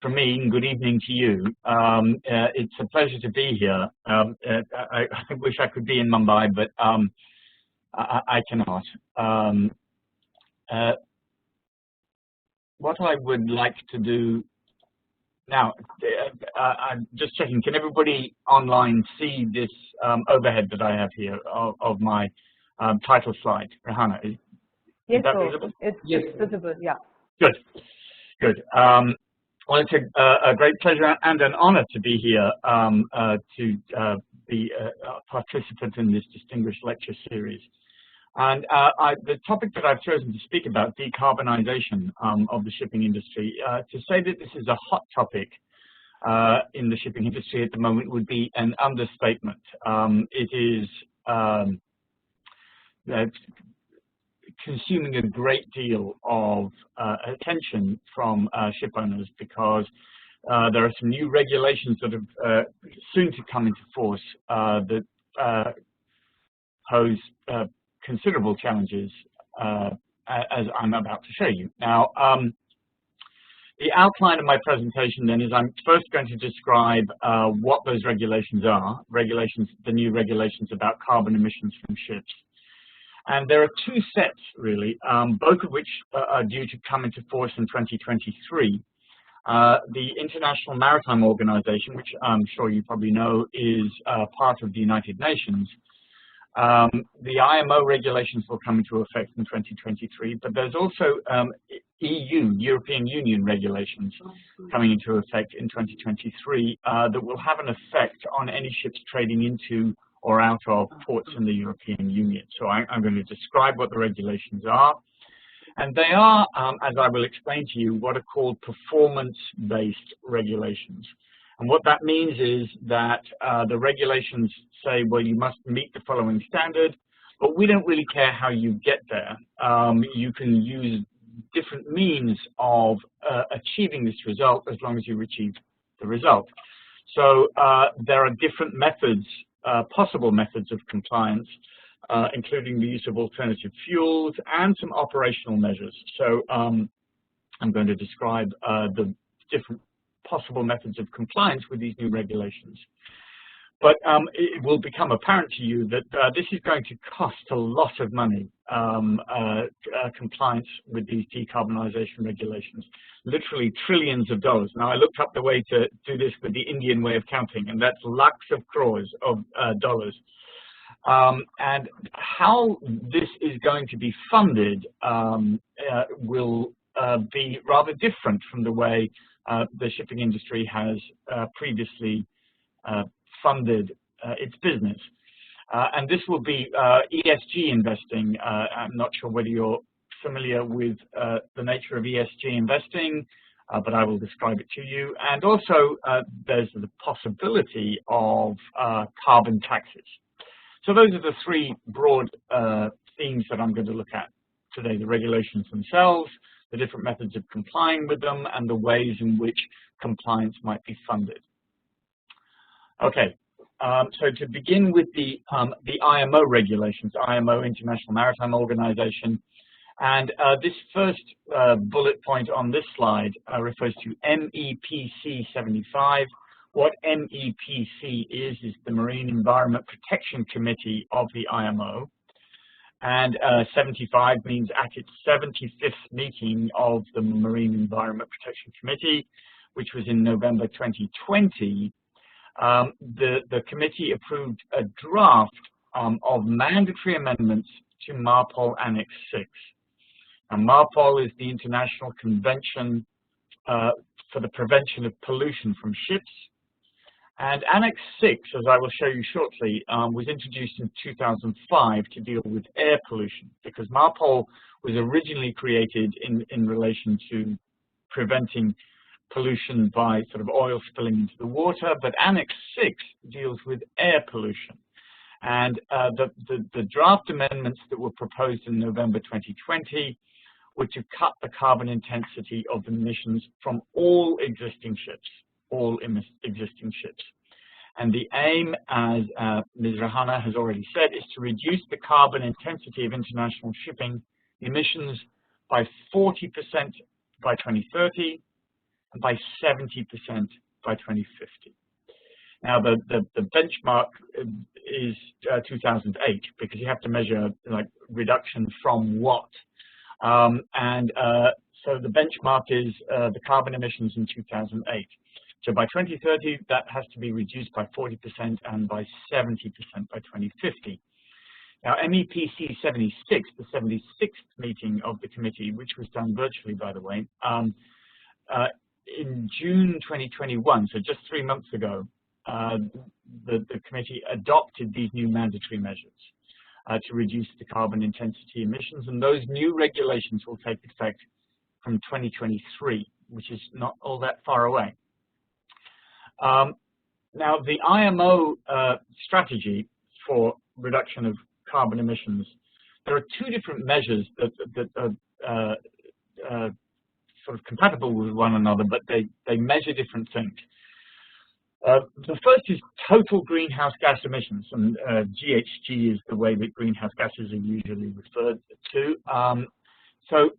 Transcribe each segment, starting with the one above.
from me, and good evening to you. It's a pleasure to be here. I wish I could be in Mumbai, but I cannot. What I would like to do now, I'm just checking, can everybody online see this overhead that I have here of my title slide? Rahana, is that visible? It's visible, yeah. Good, good. Well, it's a great pleasure and an honor to be here to be a participant in this distinguished lecture series. And the topic that I've chosen to speak about, decarbonization of the shipping industry, to say that this is a hot topic in the shipping industry at the moment would be an understatement. It is consuming a great deal of attention from ship owners because there are some new regulations that are soon to come into force that pose considerable challenges, as I'm about to show you. Now, the outline of my presentation then is I'm first going to describe what those regulations are, the new regulations about carbon emissions from ships. And there are two sets, really, both of which are due to come into force in 2023. The International Maritime Organization, which I'm sure you probably know is part of the United Nations. The IMO regulations will come into effect in 2023, but there's also European Union regulations coming into effect in 2023 that will have an effect on any ships trading into or out of ports in the European Union. So I'm going to describe what the regulations are. And they are, as I will explain to you, what are called performance-based regulations. And what that means is that the regulations say, well, you must meet the following standard, but we don't really care how you get there. You can use different means of achieving this result as long as you achieve the result. So there are different methods, possible methods of compliance, including the use of alternative fuels and some operational measures. So I'm going to describe the different possible methods of compliance with these new regulations. But it will become apparent to you that this is going to cost a lot of money, compliance with these decarbonization regulations, literally trillions of dollars. Now, I looked up the way to do this with the Indian way of counting, and that's lakhs of crores of dollars. And how this is going to be funded will be rather different from the way the shipping industry has previously funded its business. And this will be ESG investing. I'm not sure whether you're familiar with the nature of ESG investing, but I will describe it to you. And also, there's the possibility of carbon taxes. So those are the three broad themes that I'm going to look at today: the regulations themselves, the different methods of complying with them, and the ways in which compliance might be funded. Okay, so to begin with the IMO regulations, IMO, International Maritime Organization, and this first bullet point on this slide refers to MEPC 75. What MEPC is the Marine Environment Protection Committee of the IMO. And 75 means at its 75th meeting of the Marine Environment Protection Committee, which was in November 2020, the committee approved a draft of mandatory amendments to MARPOL Annex VI. And MARPOL is the International Convention for the Prevention of Pollution from Ships. And Annex VI, as I will show you shortly, was introduced in 2005 to deal with air pollution, because MARPOL was originally created in relation to preventing pollution by sort of oil spilling into the water, but Annex VI deals with air pollution. And the draft amendments that were proposed in November 2020 were to cut the carbon intensity of emissions from all existing ships. And the aim, as Ms. Rahana has already said, is to reduce the carbon intensity of international shipping emissions by 40% by 2030 and by 70% by 2050. Now, the benchmark is 2008, because you have to measure like reduction from what. So the benchmark is the carbon emissions in 2008. So by 2030, that has to be reduced by 40% and by 70% by 2050. Now, MEPC 76, the 76th meeting of the committee, which was done virtually, by the way, in June 2021, so just 3 months ago, the committee adopted these new mandatory measures to reduce the carbon intensity emissions, and those new regulations will take effect from 2023, which is not all that far away. Now, the IMO strategy for reduction of carbon emissions, there are two different measures that are sort of compatible with one another, but they measure different things. The first is total greenhouse gas emissions, and GHG is the way that greenhouse gases are usually referred to. So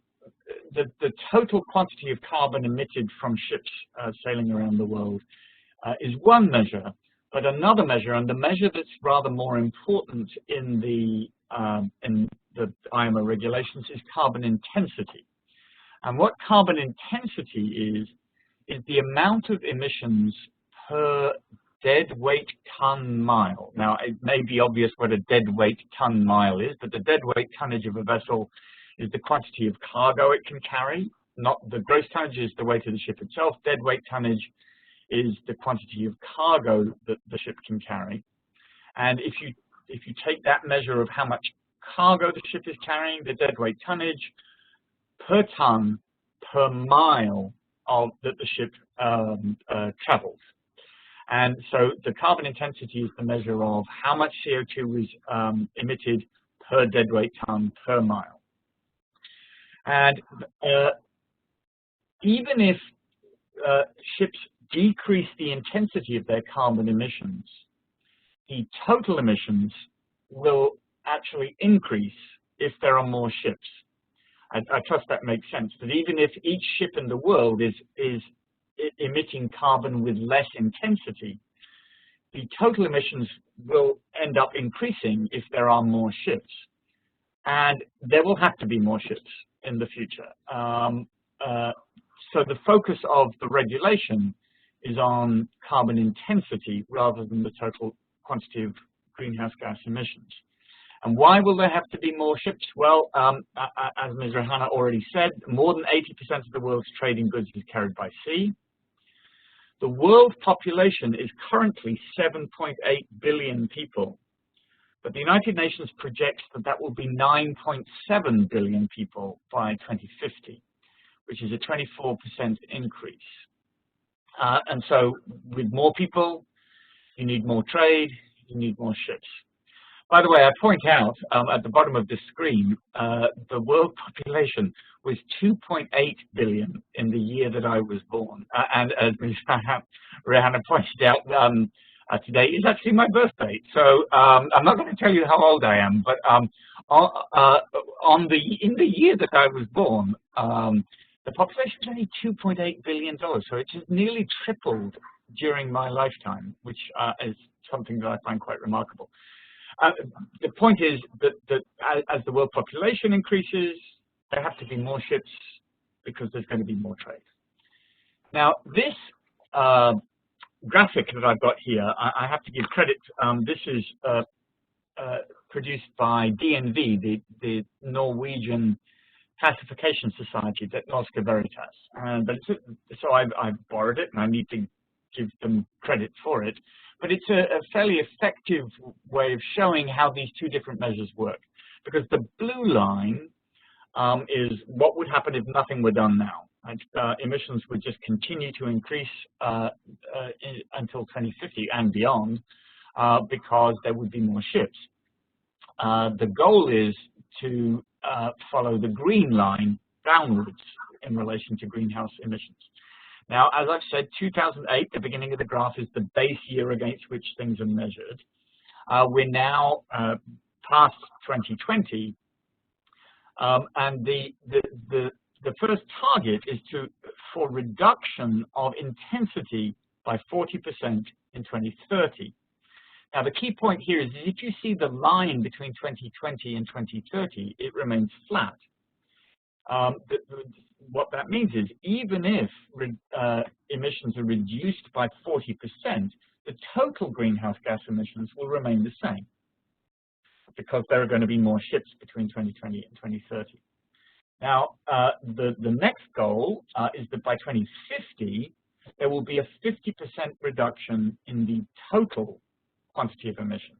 the total quantity of carbon emitted from ships sailing around the world is one measure, but another measure, and the measure that's rather more important in the IMO regulations, is carbon intensity. And what carbon intensity is the amount of emissions per deadweight ton mile. Now, it may be obvious what a deadweight ton mile is, but the deadweight tonnage of a vessel is the quantity of cargo it can carry. Not the gross tonnage is the weight of the ship itself. Deadweight tonnage is the quantity of cargo that the ship can carry. And if you take that measure of how much cargo the ship is carrying, the deadweight tonnage per ton per mile that the ship travels. And so the carbon intensity is the measure of how much CO2 is emitted per deadweight ton per mile. And even if ships decrease the intensity of their carbon emissions, the total emissions will actually increase if there are more ships. I trust that makes sense. But even if each ship in the world is emitting carbon with less intensity, the total emissions will end up increasing if there are more ships. And there will have to be more ships in the future. So the focus of the regulation is on carbon intensity rather than the total quantity of greenhouse gas emissions. And why will there have to be more ships? Well, as Ms. Rahana already said, more than 80% of the world's trading goods is carried by sea. The world population is currently 7.8 billion people, but the United Nations projects that will be 9.7 billion people by 2050, which is a 24% increase. And so with more people, you need more trade, you need more ships. By the way, I point out at the bottom of this screen, the world population was 2.8 billion in the year that I was born. And as Ms. Rahana pointed out, today is actually my birthday. So I'm not going to tell you how old I am, but in the year that I was born, the population was only $2.8 billion. So it has nearly tripled during my lifetime, which is something that I find quite remarkable. The point is that as the world population increases, there have to be more ships because there's going to be more trade. Now, this graphic that I've got here, I have to give credit. This is produced by DNV, the Norwegian Classification Society, that Norske Veritas. So I've borrowed it, and I need to give them credit for it. But it's a fairly effective way of showing how these two different measures work. Because the blue line is what would happen if nothing were done now. Emissions would just continue to increase until 2050 and beyond because there would be more ships. The goal is to follow the green line downwards in relation to greenhouse emissions. Now, as I've said, 2008, the beginning of the graph, is the base year against which things are measured. We're now past 2020, and the the first target is for reduction of intensity by 40% in 2030. Now, the key point here is if you see the line between 2020 and 2030, it remains flat. What that means is even if emissions are reduced by 40%, the total greenhouse gas emissions will remain the same because there are going to be more ships between 2020 and 2030. Now, the next goal is that by 2050, there will be a 50% reduction in the total quantity of emissions.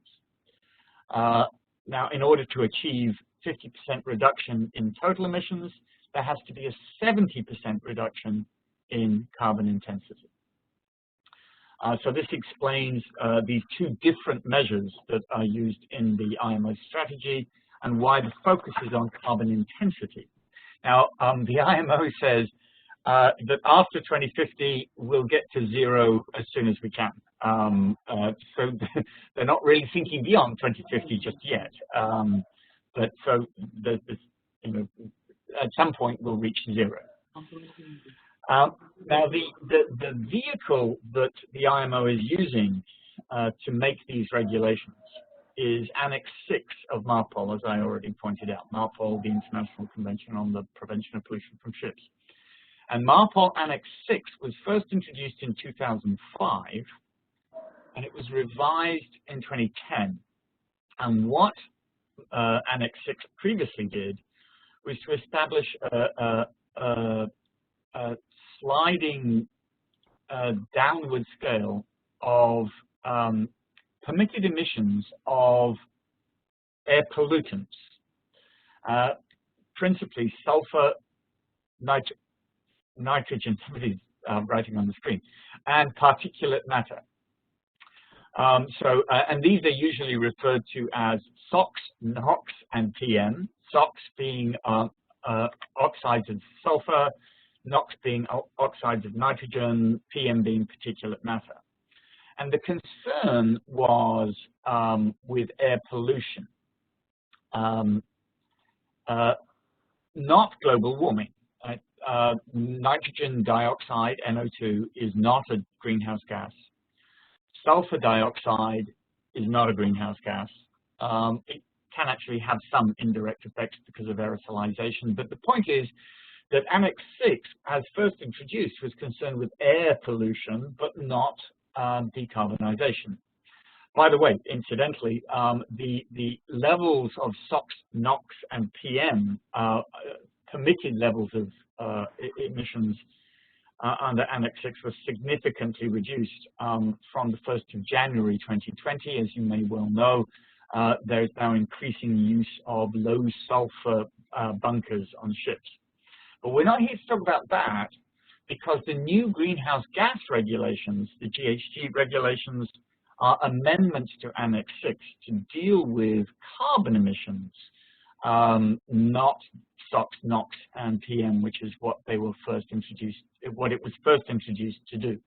Now, in order to achieve 50% reduction in total emissions, there has to be a 70% reduction in carbon intensity. So this explains these two different measures that are used in the IMO strategy and why the focus is on carbon intensity. Now, the IMO says that after 2050, we'll get to zero as soon as we can. So they're not really thinking beyond 2050 just yet. But so there's this, at some point we'll reach zero. Now, the vehicle that the IMO is using to make these regulations is Annex VI of MARPOL, as I already pointed out. MARPOL, the International Convention on the Prevention of Pollution from Ships. And MARPOL Annex VI was first introduced in 2005, and it was revised in 2010. And what Annex VI previously did was to establish a sliding downward scale of permitted emissions of air pollutants, principally sulfur, nitrogen, somebody's writing on the screen, and particulate matter. And these are usually referred to as SOx, NOx, and PM. SOx being oxides of sulfur, NOx being oxides of nitrogen, PM being particulate matter. And the concern was with air pollution, not global warming. Nitrogen dioxide, NO2, is not a greenhouse gas. Sulfur dioxide is not a greenhouse gas. It can actually have some indirect effects because of aerosolization, but the point is that Annex VI, as first introduced, was concerned with air pollution, but not decarbonization. By the way, incidentally, the levels of SOx, NOx, and PM, permitted levels of emissions under Annex VI was significantly reduced from the 1st of January 2020. As you may well know, there is now increasing use of low sulfur bunkers on ships. But we're not here to talk about that because the new greenhouse gas regulations, the GHG regulations, are amendments to Annex VI to deal with carbon emissions, not SOx, NOx, and PM, which is what they were first introduced, what it was first introduced to do.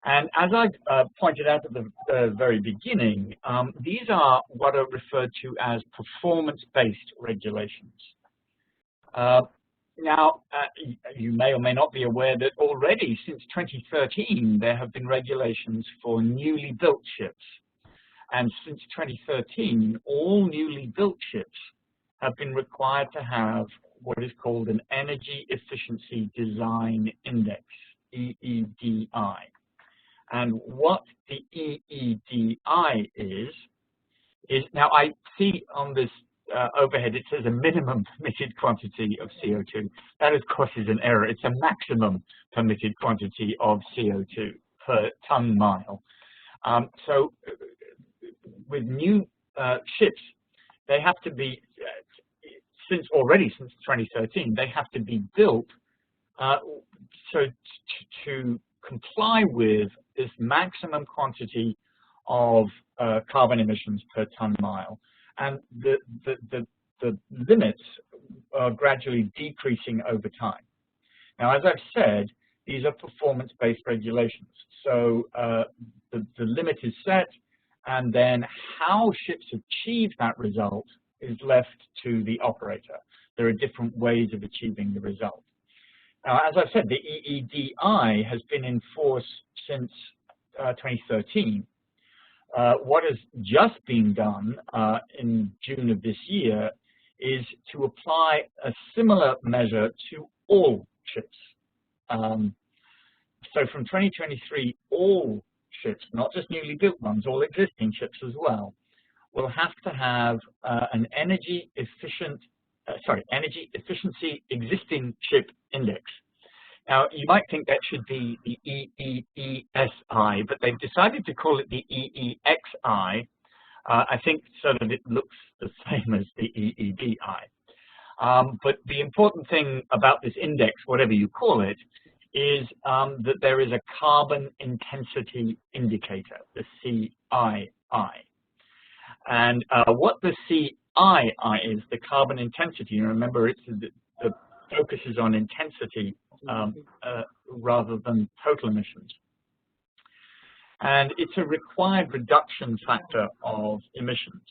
And as I pointed out at the very beginning, these are what are referred to as performance-based regulations. Now, you may or may not be aware that already since 2013, there have been regulations for newly built ships. And since 2013, all newly built ships have been required to have what is called an Energy Efficiency Design Index, EEDI. And what the EEDI is now I see on this overhead, it says a minimum permitted quantity of CO2. That, of course, is an error. It's a maximum permitted quantity of CO2 per ton mile. So with new ships, they have to be, since 2013, they have to be built to comply with this maximum quantity of carbon emissions per ton mile. And the limits are gradually decreasing over time. Now, as I've said, these are performance-based regulations. So the limit is set, and then how ships achieve that result is left to the operator. There are different ways of achieving the result. Now, as I said, the EEDI has been in force since 2013. What has just been done in June of this year is to apply a similar measure to all ships. So from 2023, all ships, not just newly built ones, all existing ships as well, will have to have an energy efficiency existing ship index. Now, you might think that should be the EEESI, but they've decided to call it the EEXI, I think so that it looks the same as the EEDI. But the important thing about this index, whatever you call it, is that there is a carbon intensity indicator, the CII. And what the CII is, the carbon intensity, and remember the focus is on intensity rather than total emissions. And it's a required reduction factor of emissions.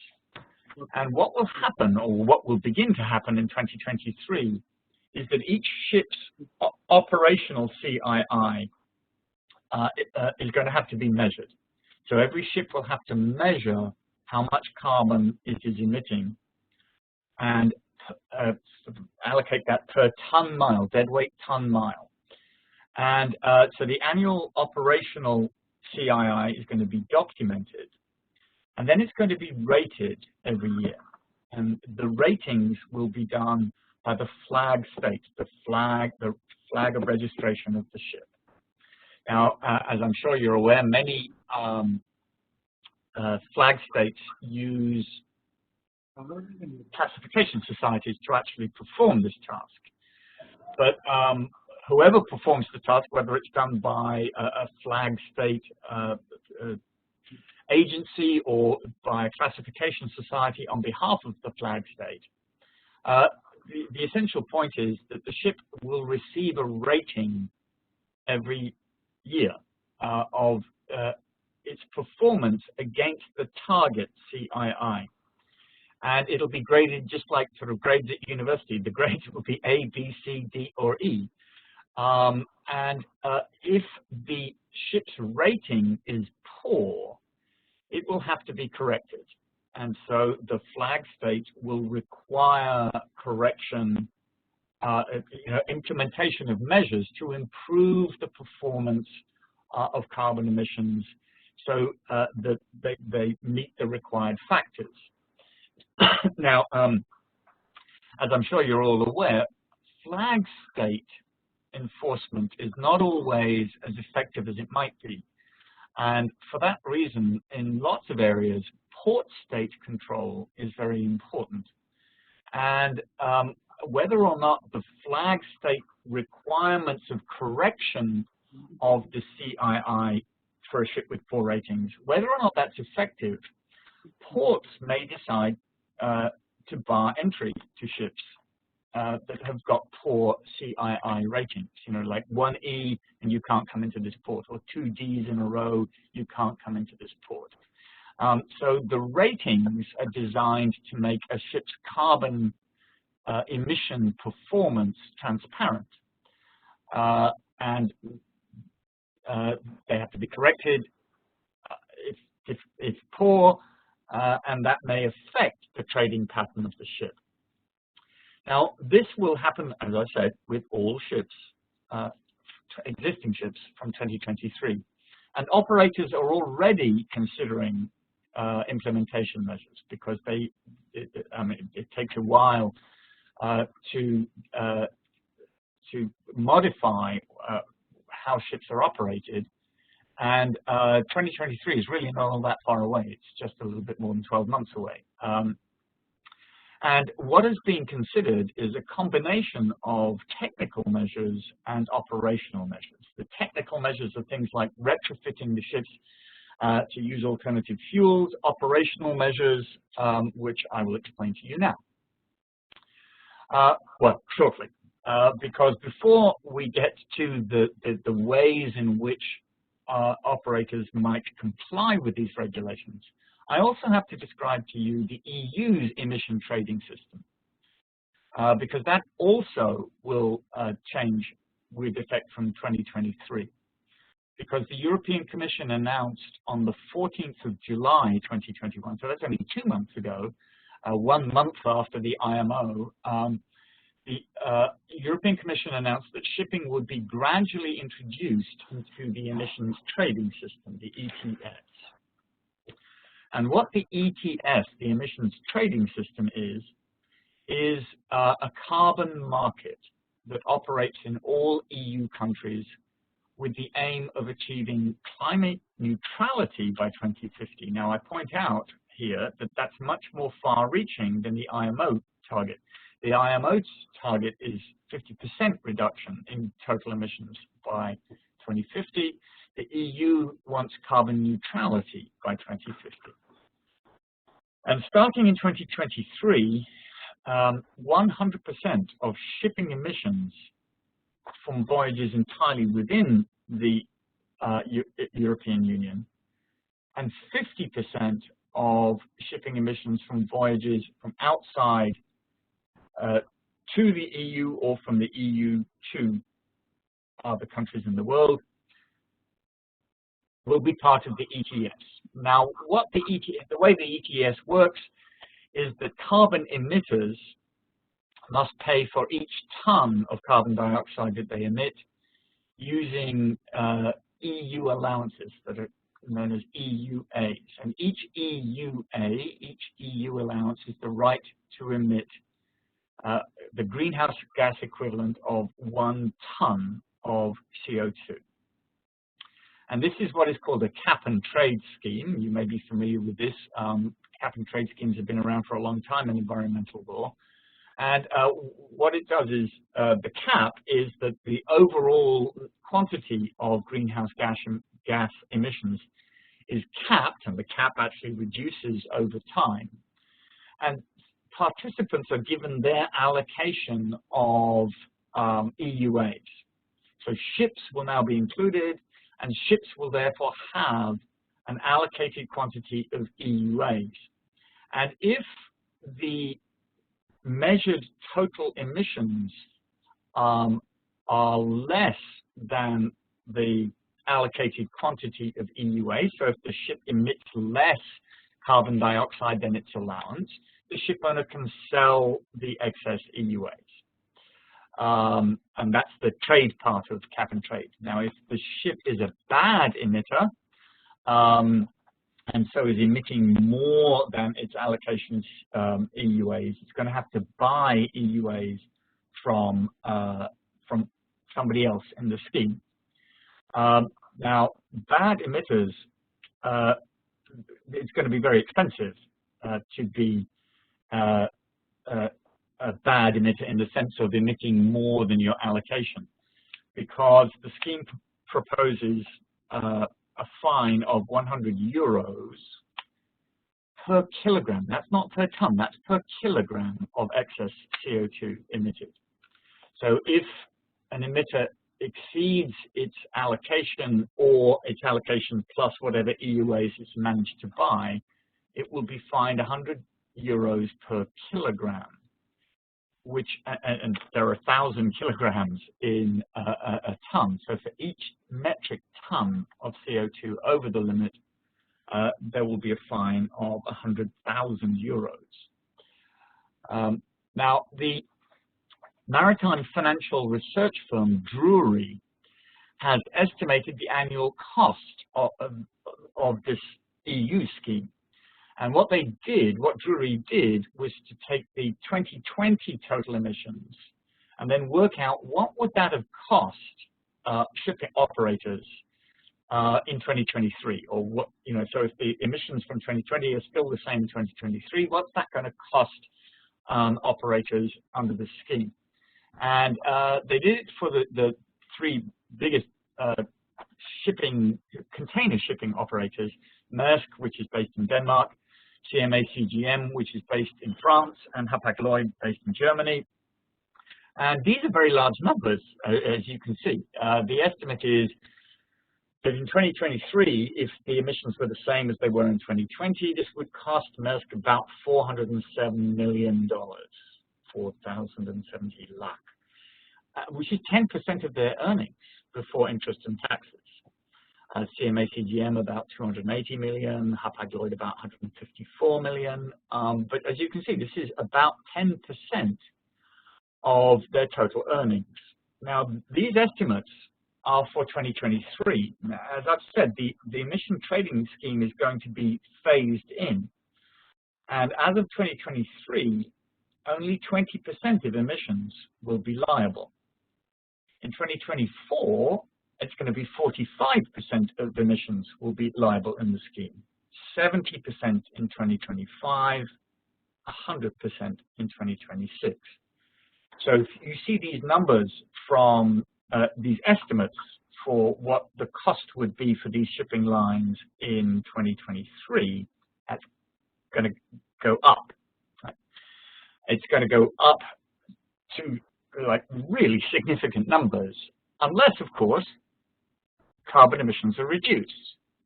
And what will happen, or what will begin to happen in 2023, is that each ship's operational CII is going to have to be measured. So every ship will have to measure how much carbon it is emitting and allocate that per ton mile, deadweight ton mile. And so the annual operational CII is going to be documented, and then it's going to be rated every year. And the ratings will be done by the flag state, the flag of registration of the ship. Now, as I'm sure you're aware, many flag states use classification societies to actually perform this task. But whoever performs the task, whether it's done by a flag state agency or by a classification society on behalf of the flag state, the essential point is that the ship will receive a rating every year of its performance against the target CII. And it'll be graded just like sort of grades at university. The grades will be A, B, C, D, or E. And if the ship's rating is poor, it will have to be corrected. And so the flag state will require correction, implementation of measures to improve the performance of carbon emissions so that they meet the required factors. Now, as I'm sure you're all aware, flag state enforcement is not always as effective as it might be. And for that reason, in lots of areas, port state control is very important. And whether or not the flag state requirements of correction of the CII for a ship with poor ratings, whether or not that's effective, ports may decide to bar entry to ships that have got poor CII ratings, like 1E and you can't come into this port, or 2 Ds in a row, you can't come into this port. So the ratings are designed to make a ship's carbon emission performance transparent. And they have to be corrected if poor, and that may affect the trading pattern of the ship. Now, this will happen, as I said, with all ships, existing ships from 2023. And operators are already considering implementation measures because it takes a while to modify how ships are operated. And 2023 is really not all that far away. It's just a little bit more than 12 months away. And what is being considered is a combination of technical measures and operational measures. The technical measures are things like retrofitting the ships to use alternative fuels, operational measures, which I will explain to you now. Well, shortly, because before we get to the ways in which operators might comply with these regulations, I also have to describe to you the EU's emission trading system. because that also will change with effect from 2023. Because the European Commission announced on the 14th of July 2021, so that's only 2 months ago, 1 month after the IMO, the European Commission announced that shipping would be gradually introduced into the emissions trading system, the ETS. And what the ETS, the emissions trading system, is a carbon market that operates in all EU countries with the aim of achieving climate neutrality by 2050. Now, I point out here that that's much more far-reaching than the IMO target. The IMO's target is 50% reduction in total emissions by 2050. The EU wants carbon neutrality by 2050. And starting in 2023, 100% of shipping emissions from voyages entirely within the European Union and 50% of shipping emissions from voyages from outside to the EU or from the EU to other countries in the world will be part of the ETS. Now, what the way the ETS works is that carbon emitters must pay for each ton of carbon dioxide that they emit using EU allowances that are known as EUAs. And each EUA, each EU allowance is the right to emit the greenhouse gas equivalent of 1 ton of CO2. And this is what is called a cap and trade scheme. You may be familiar with this. Cap and trade schemes have been around for a long time in environmental law. And what it does is, the cap is that the overall quantity of greenhouse gas emissions is capped, and the cap actually reduces over time. And participants are given their allocation of EUAs. So ships will now be included, and ships will therefore have an allocated quantity of EUAs. And if the measured total emissions are less than the allocated quantity of EUA, so if the ship emits less carbon dioxide than its allowance, the ship owner can sell the excess EUAs. And that's the trade part of cap and trade. Now, if the ship is a bad emitter, and so is emitting more than its allocations EUAs, it's going to have to buy EUAs from somebody else in the scheme. Now, bad emitters, it's going to be very expensive to be a bad emitter in the sense of emitting more than your allocation, because the scheme proposes a fine of 100 euros per kilogram. That's not per ton, that's per kilogram of excess CO2 emitted. So if an emitter exceeds its allocation or its allocation plus whatever EUAs it's managed to buy, it will be fined 100 euros per kilogram, which, and there are 1,000 kilograms in a ton. So for each metric ton of CO2 over the limit, there will be a fine of 100,000 euros. Now, the maritime financial research firm Drury has estimated the annual cost of this EU scheme. And what they did, what Drury did, was to take the 2020 total emissions and then work out what would that have cost shipping operators in 2023, or what, so if the emissions from 2020 are still the same in 2023, what's that going to cost operators under the scheme? And they did it for the 3 biggest container shipping operators: Maersk, which is based in Denmark; CMA CGM, which is based in France; and Hapag-Lloyd, based in Germany. And these are very large numbers, as you can see. The estimate is that in 2023, if the emissions were the same as they were in 2020, this would cost Maersk about $407 million. 4,070 lakh, which is 10% of their earnings before interest and taxes. CMA CGM about 280 million, Hapag-Lloyd about 154 million. But as you can see, this is about 10% of their total earnings. Now, these estimates are for 2023. Now, as I've said, the emission trading scheme is going to be phased in. And as of 2023, only 20% of emissions will be liable. In 2024, it's going to be 45% of emissions will be liable in the scheme, 70% in 2025, 100% in 2026. So if you see these numbers from these estimates for what the cost would be for these shipping lines in 2023, that's going to go up. Right? It's going to go up to like really significant numbers, unless, of course, carbon emissions are reduced,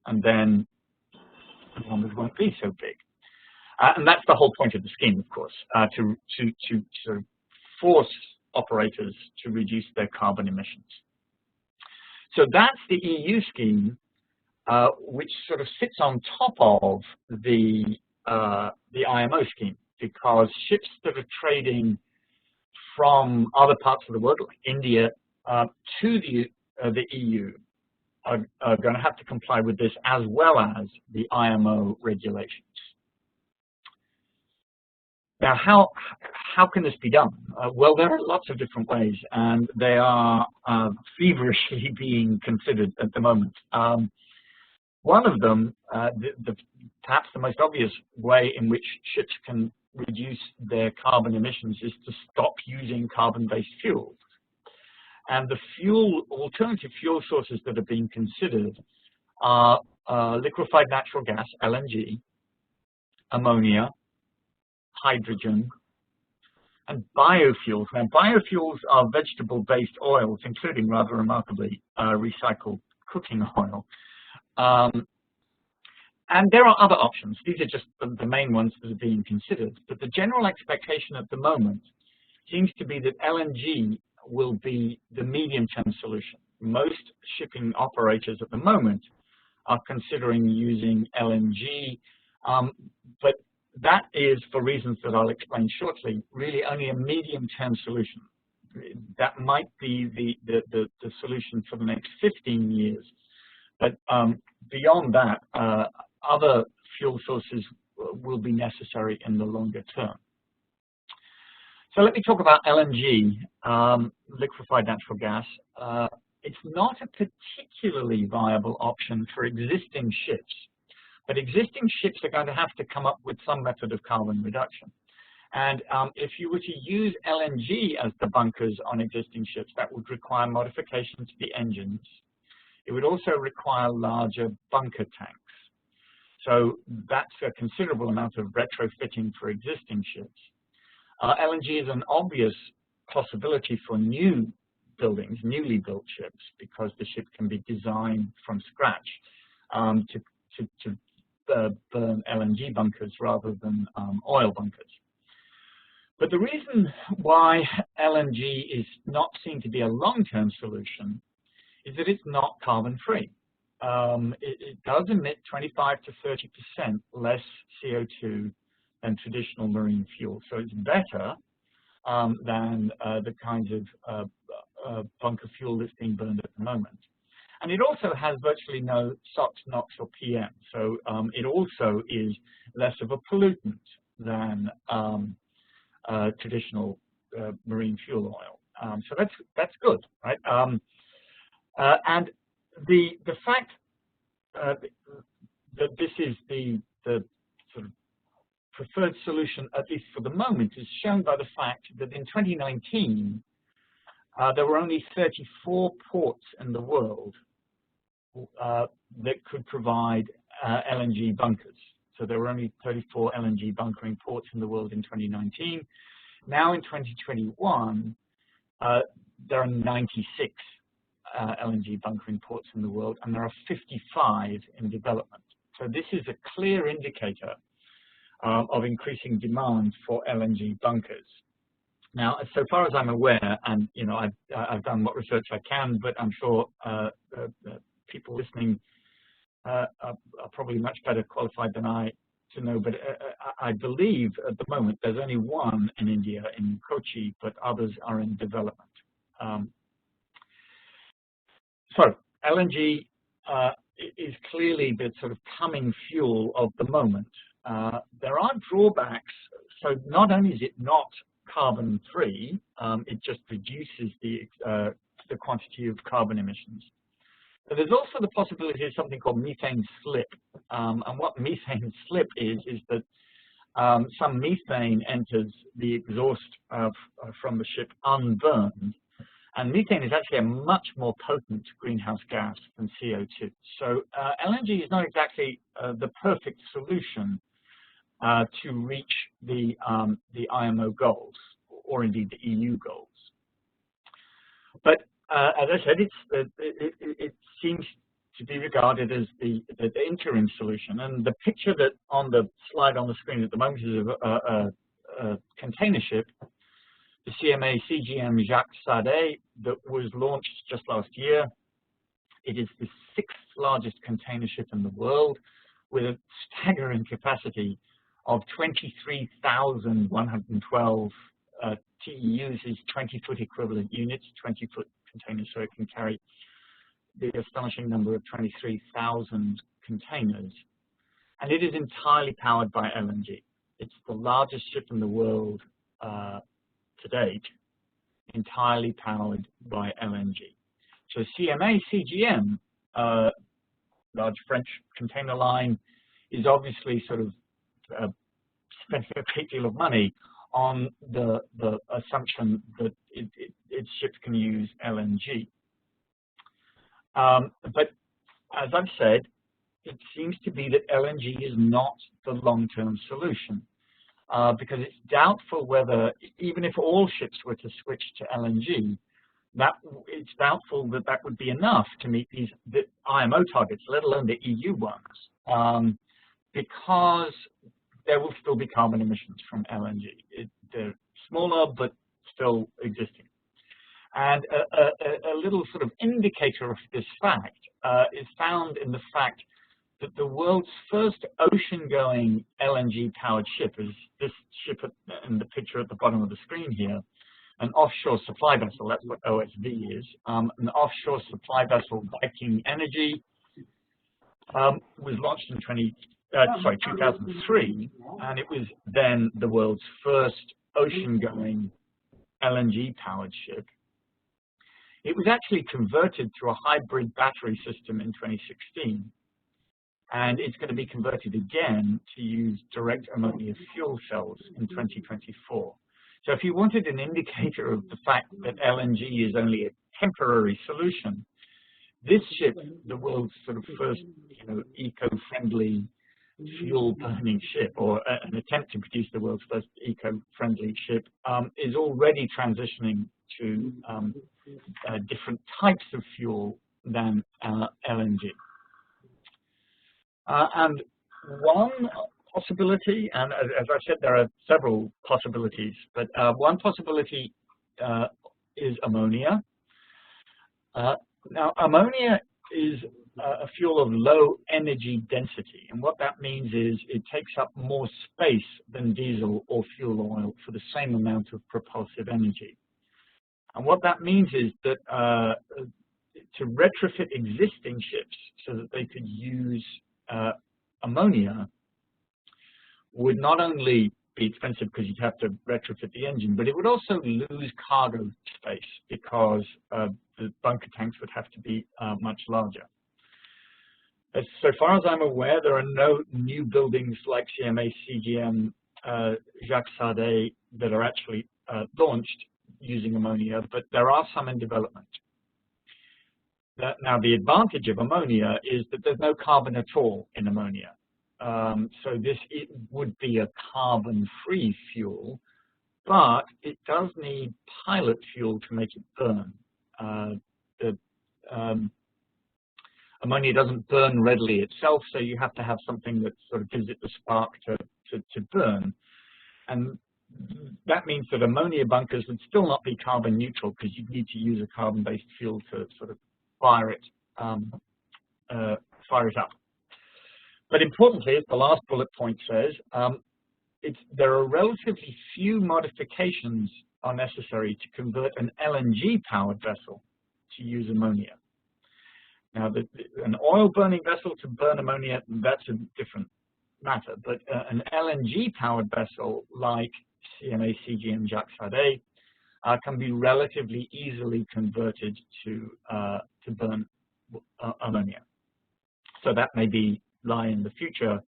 and then the numbers won't be so big. And that's the whole point of the scheme, of course, to sort of force operators to reduce their carbon emissions. So that's the EU scheme, which sort of sits on top of the IMO scheme, because ships that are trading from other parts of the world, like India, to the EU, are going to have to comply with this, as well as the IMO regulations. Now, how can this be done? Well, there are lots of different ways, and they are feverishly being considered at the moment. One of them, perhaps the most obvious way in which ships can reduce their carbon emissions, is to stop using carbon-based fuels. And the alternative fuel sources that are being considered are liquefied natural gas, LNG, ammonia, hydrogen, and biofuels. Now, biofuels are vegetable-based oils, including, rather remarkably, recycled cooking oil. And there are other options. These are just the main ones that are being considered. But the general expectation at the moment seems to be that LNG will be the medium-term solution. Most shipping operators at the moment are considering using LNG, but that is, for reasons that I'll explain shortly, really only a medium-term solution. That might be the solution for the next 15 years. But beyond that, other fuel sources will be necessary in the longer term. So let me talk about LNG, liquefied natural gas. It's not a particularly viable option for existing ships, but existing ships are going to have to come up with some method of carbon reduction. And if you were to use LNG as the bunkers on existing ships, that would require modifications to the engines. It would also require larger bunker tanks. So that's a considerable amount of retrofitting for existing ships. LNG is an obvious possibility for new buildings, newly built ships, because the ship can be designed from scratch to burn LNG bunkers rather than oil bunkers. But the reason why LNG is not seen to be a long-term solution is that it's not carbon-free. It does emit 25 to 30% less CO2 than traditional marine fuel. So it's better than the kinds of bunker fuel that's being burned at the moment. And it also has virtually no SOx, NOx, or PM. So it also is less of a pollutant than traditional marine fuel oil. So that's good, right? And the fact that this is the sort of preferred solution, at least for the moment, is shown by the fact that in 2019, there were only 34 ports in the world that could provide LNG bunkers. So there were only 34 LNG bunkering ports in the world in 2019. Now in 2021, there are 96 LNG bunkering ports in the world, and there are 55 in development. So this is a clear indicator of increasing demand for LNG bunkers. Now, so far as I'm aware, and I've done what research I can, but I'm sure people listening are probably much better qualified than I to know. But I believe at the moment there's only one in India, in Kochi, but others are in development. So LNG is clearly the sort of coming fuel of the moment. There are drawbacks. So not only is it not carbon-free, it just reduces the quantity of carbon emissions. But there's also the possibility of something called methane slip. And what methane slip is that some methane enters the exhaust from the ship unburned. And methane is actually a much more potent greenhouse gas than CO2. So LNG is not exactly the perfect solution to reach the IMO goals, or indeed the EU goals. But as I said, it seems to be regarded as the interim solution. And the picture that on the slide on the screen at the moment is of a container ship, the CMA CGM Jacques Sardet, that was launched just last year. It is the 6th largest container ship in the world, with a staggering capacity of 23,112 TEUs, is 20-foot equivalent units, 20-foot containers, so it can carry the astonishing number of 23,000 containers. And it is entirely powered by LNG. It's the largest ship in the world to date, entirely powered by LNG. So CMA CGM, large French container line, is obviously sort of spending a great deal of money on the assumption that its ships can use LNG. But as I've said, it seems to be that LNG is not the long-term solution, because it's doubtful whether, even if all ships were to switch to LNG, it's doubtful that that would be enough to meet the IMO targets, let alone the EU ones, because there will still be carbon emissions from LNG. They're smaller, but still existing. And a little sort of indicator of this fact is found in the fact that the world's first ocean-going LNG-powered ship is this ship in the picture at the bottom of the screen here, an offshore supply vessel. That's what OSV is. An offshore supply vessel, Viking Energy, was launched in 2003, and it was then the world's first ocean-going LNG-powered ship. It was actually converted through a hybrid battery system in 2016, and it's going to be converted again to use direct ammonia fuel cells in 2024. So if you wanted an indicator of the fact that LNG is only a temporary solution, this ship, the world's sort of first, eco-friendly fuel-burning ship, or an attempt to produce the world's first eco-friendly ship, is already transitioning to different types of fuel than LNG. And one possibility, and as I said, there are several possibilities, but one possibility is ammonia. Now, ammonia is a fuel of low energy density, and what that means is it takes up more space than diesel or fuel oil for the same amount of propulsive energy. And what that means is that to retrofit existing ships so that they could use ammonia would not only be expensive because you'd have to retrofit the engine, but it would also lose cargo space because the bunker tanks would have to be much larger. So far as I'm aware, there are no new buildings like CMA CGM Jacques Sardet that are actually launched using ammonia, but there are some in development. Now, the advantage of ammonia is that there's no carbon at all in ammonia. So it would be a carbon-free fuel, but it does need pilot fuel to make it burn. Ammonia doesn't burn readily itself, so you have to have something that sort of gives it the spark to burn. And that means that ammonia bunkers would still not be carbon neutral because you'd need to use a carbon-based fuel to sort of fire it up. But importantly, as the last bullet point says, there are relatively few modifications are necessary to convert an LNG-powered vessel to use ammonia. Now, an oil-burning vessel to burn ammonia, that's a different matter. But an LNG-powered vessel like CMA CGM Jacques Sade can be relatively easily converted to burn ammonia. So that may lie in the future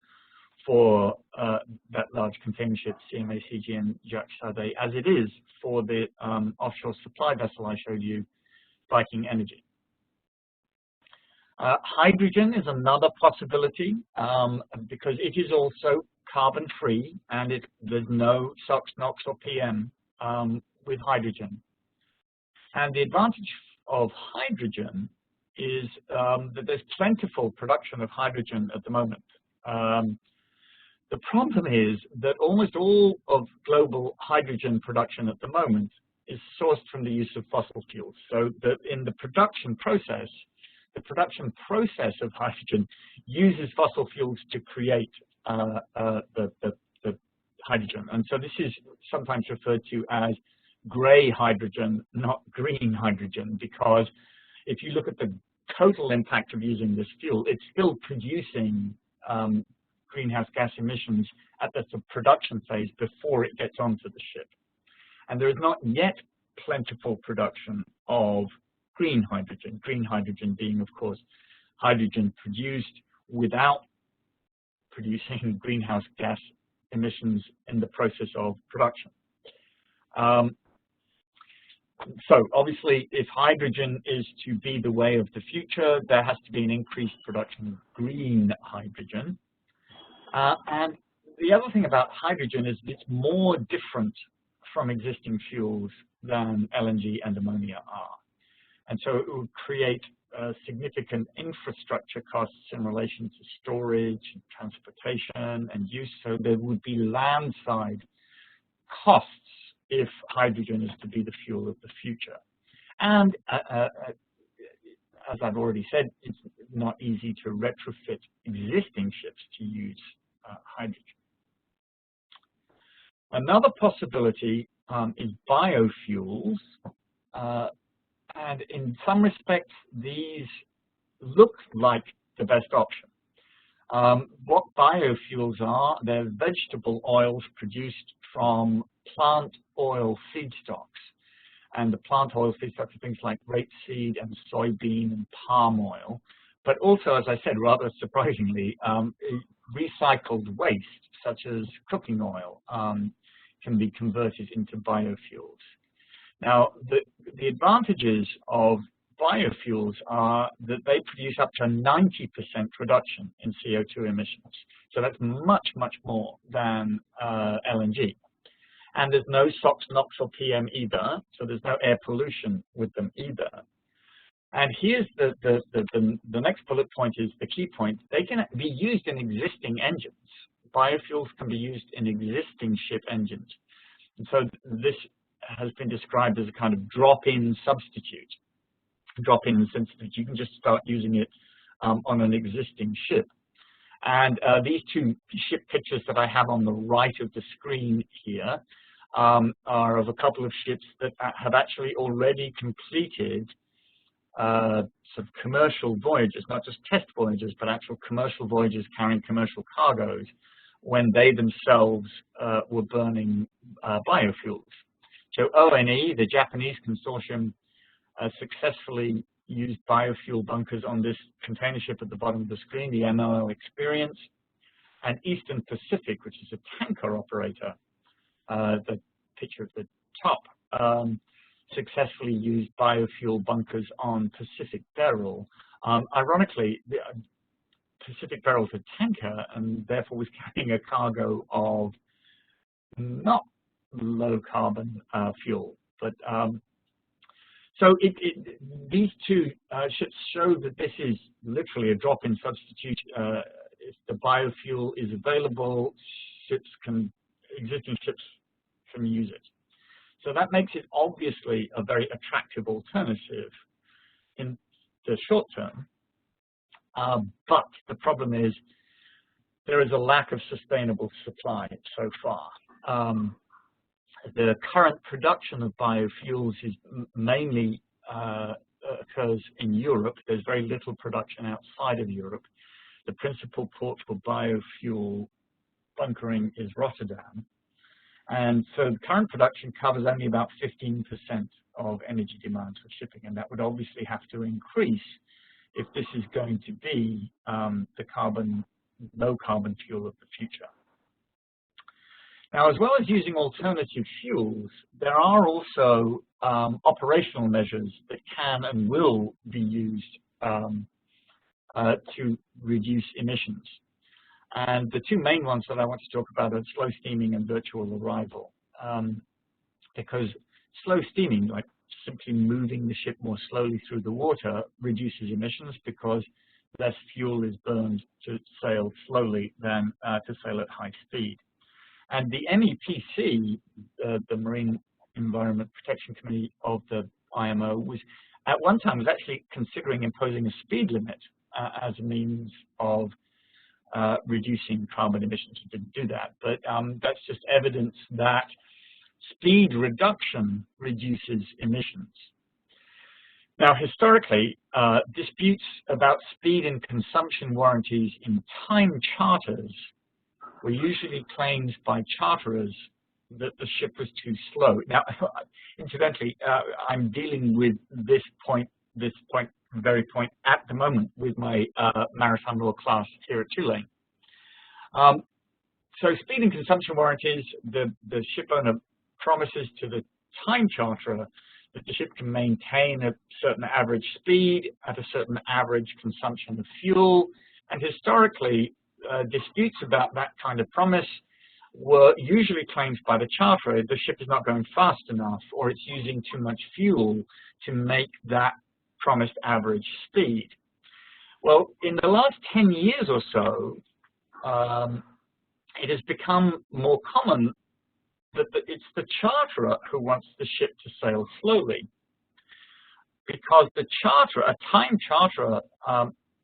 for that large container ship CMA CGM Jacques Sade, as it is for the offshore supply vessel I showed you, Viking Energy. Hydrogen is another possibility because it is also carbon-free and there's no SOx, NOx, or PM with hydrogen. And the advantage of hydrogen is that there's plentiful production of hydrogen at the moment. The problem is that almost all of global hydrogen production at the moment is sourced from the use of fossil fuels. So that in the production process of hydrogen uses fossil fuels to create the hydrogen. And so this is sometimes referred to as gray hydrogen, not green hydrogen, because if you look at the total impact of using this fuel, it's still producing greenhouse gas emissions at the production phase before it gets onto the ship. And there is not yet plentiful production of green hydrogen being, of course, hydrogen produced without producing greenhouse gas emissions in the process of production. So obviously, if hydrogen is to be the way of the future, there has to be an increased production of green hydrogen. And the other thing about hydrogen is it's more different from existing fuels than LNG and ammonia are. And so it would create significant infrastructure costs in relation to storage, and transportation, and use. So there would be landside costs if hydrogen is to be the fuel of the future. And as I've already said, it's not easy to retrofit existing ships to use hydrogen. Another possibility is biofuels. And in some respects, these look like the best option. What biofuels are, they're vegetable oils produced from plant oil feedstocks. And the plant oil feedstocks are things like rapeseed and soybean and palm oil. But also, as I said, rather surprisingly, recycled waste, such as cooking oil, can be converted into biofuels. Now, the advantages of biofuels are that they produce up to a 90% reduction in CO2 emissions. So that's much, much more than LNG. And there's no SOx, NOx, or PM either, so there's no air pollution with them either. And here's the next bullet point is the key point. They can be used in existing engines. Biofuels can be used in existing ship engines. And so this has been described as a kind of drop-in substitute. Drop-in in the sense that you can just start using it on an existing ship. And these two ship pictures that I have on the right of the screen here are of a couple of ships that have actually already completed sort of commercial voyages, not just test voyages, but actual commercial voyages carrying commercial cargoes when they themselves were burning biofuels. So ONE, the Japanese consortium, successfully used biofuel bunkers on this container ship at the bottom of the screen, the MNLU Experience, and Eastern Pacific, which is a tanker operator, the picture at the top, successfully used biofuel bunkers on Pacific Beryl. Ironically, the Pacific Beryl is a tanker and therefore was carrying a cargo of not low carbon fuel, but so these two ships show that this is literally a drop-in substitute. If the biofuel is available, existing ships can use it. So that makes it obviously a very attractive alternative in the short term. But the problem is there is a lack of sustainable supply so far. The current production of biofuels is mainly occurs in Europe. There's very little production outside of Europe. The principal port for biofuel bunkering is Rotterdam. And so the current production covers only about 15% of energy demand for shipping, and that would obviously have to increase if this is going to be the low carbon fuel of the future. Now, as well as using alternative fuels, there are also operational measures that can and will be used to reduce emissions. And the two main ones that I want to talk about are slow steaming and virtual arrival. Because slow steaming, like simply moving the ship more slowly through the water, reduces emissions because less fuel is burned to sail slowly than to sail at high speed. And the MEPC, the Marine Environment Protection Committee of the IMO, was at one time was actually considering imposing a speed limit as a means of reducing carbon emissions. It didn't do that, but that's just evidence that speed reduction reduces emissions. Now, historically, disputes about speed and consumption warranties in time charters were usually claimed by charterers that the ship was too slow. Now, incidentally, I'm dealing with this very point at the moment with my maritime law class here at Tulane. So speed and consumption warranties, the ship owner promises to the time charterer that the ship can maintain a certain average speed at a certain average consumption of fuel, and historically disputes about that kind of promise were usually claimed by the charterer. The ship is not going fast enough, or it's using too much fuel to make that promised average speed. Well, in the last 10 years or so, it has become more common that it's the charterer who wants the ship to sail slowly, because the charterer, a time charterer,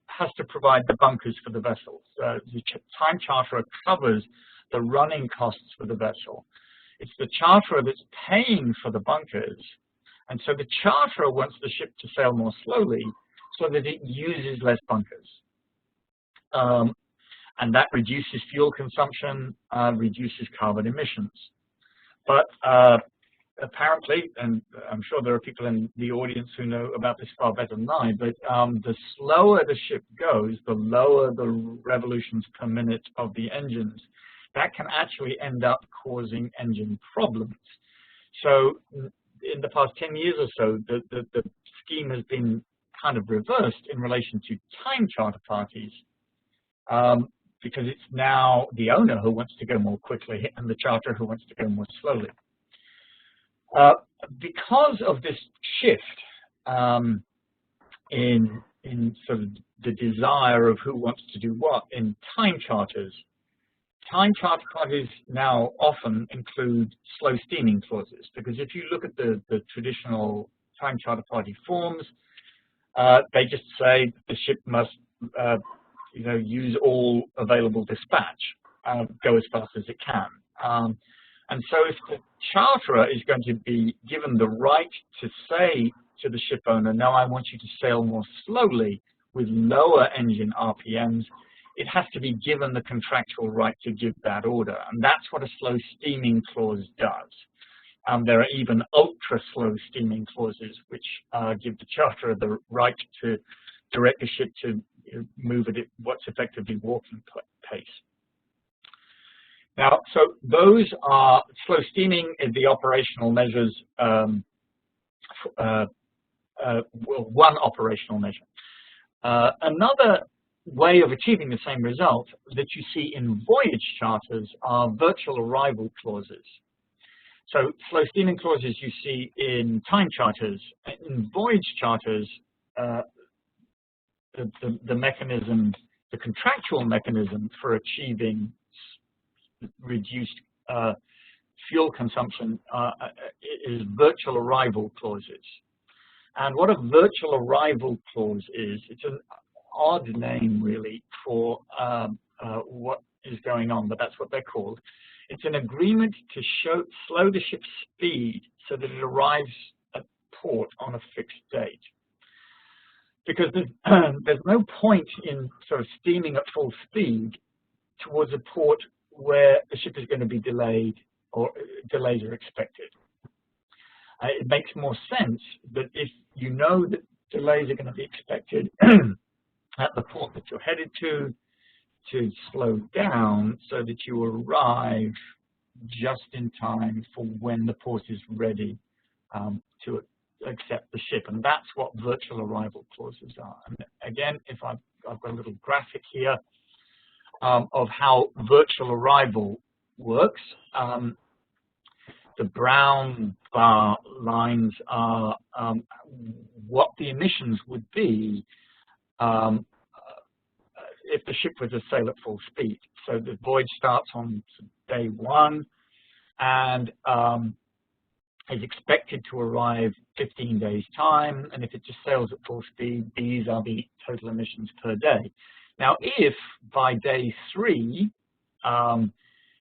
has to provide the bunkers for the vessels. The time charterer covers the running costs for the vessel. It's the charterer that's paying for the bunkers, and so the charterer wants the ship to sail more slowly so that it uses less bunkers. And that reduces fuel consumption, reduces carbon emissions. But apparently, and I'm sure there are people in the audience who know about this far better than I, but the slower the ship goes, the lower the revolutions per minute of the engines. That can actually end up causing engine problems. So in the past 10 years or so, the scheme has been kind of reversed in relation to time charter parties, because it's now the owner who wants to go more quickly and the charterer who wants to go more slowly. Because of this shift in sort of the desire of who wants to do what in time charter parties now often include slow steaming clauses, because if you look at the traditional time charter party forms, they just say the ship must use all available dispatch, go as fast as it can. And so if the charterer is going to be given the right to say to the ship owner, no, I want you to sail more slowly with lower engine RPMs, it has to be given the contractual right to give that order. And that's what a slow steaming clause does. There are even ultra slow steaming clauses which give the charterer the right to direct the ship to move at what's effectively walking pace. Now, so those are slow steaming is the operational measures, one operational measure. Another way of achieving the same result that you see in voyage charters are virtual arrival clauses. So slow steaming clauses you see in time charters. In voyage charters, the mechanism, the contractual mechanism for achieving reduced fuel consumption is virtual arrival clauses. And what a virtual arrival clause is, it's an odd name really for what is going on, but that's what they're called. It's an agreement to slow the ship's speed so that it arrives at port on a fixed date. Because there's no point in sort of steaming at full speed towards a port where the ship is going to be delayed or delays are expected. It makes more sense that if you know that delays are going to be expected at the port that you're headed to slow down so that you arrive just in time for when the port is ready to accept the ship. And that's what virtual arrival clauses are. And again, if I've got a little graphic here of how virtual arrival works. The brown bar lines are what the emissions would be if the ship were to sail at full speed. So the voyage starts on day 1 and is expected to arrive 15 days time. And if it just sails at full speed, these are the total emissions per day. Now, if by day 3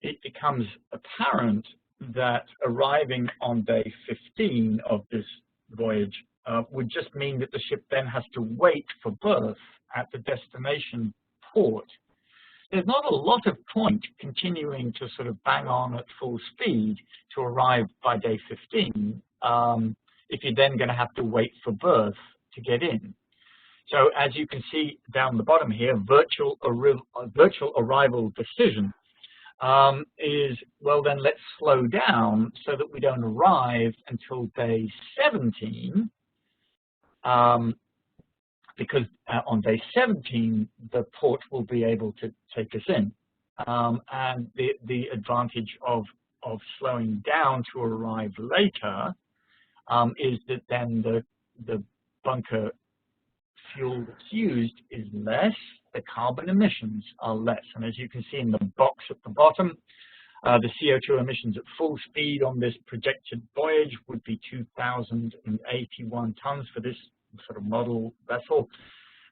it becomes apparent that arriving on day 15 of this voyage would just mean that the ship then has to wait for berth at the destination port, there's not a lot of point continuing to sort of bang on at full speed to arrive by day 15 if you're then going to have to wait for berth to get in. So as you can see down the bottom here, virtual arrival decision is, well, then let's slow down so that we don't arrive until day 17, because on day 17, the port will be able to take us in. And the advantage of slowing down to arrive later is that then the bunker fuel that's used is less, the carbon emissions are less. And as you can see in the box at the bottom, the CO2 emissions at full speed on this projected voyage would be 2,081 tons for this sort of model vessel.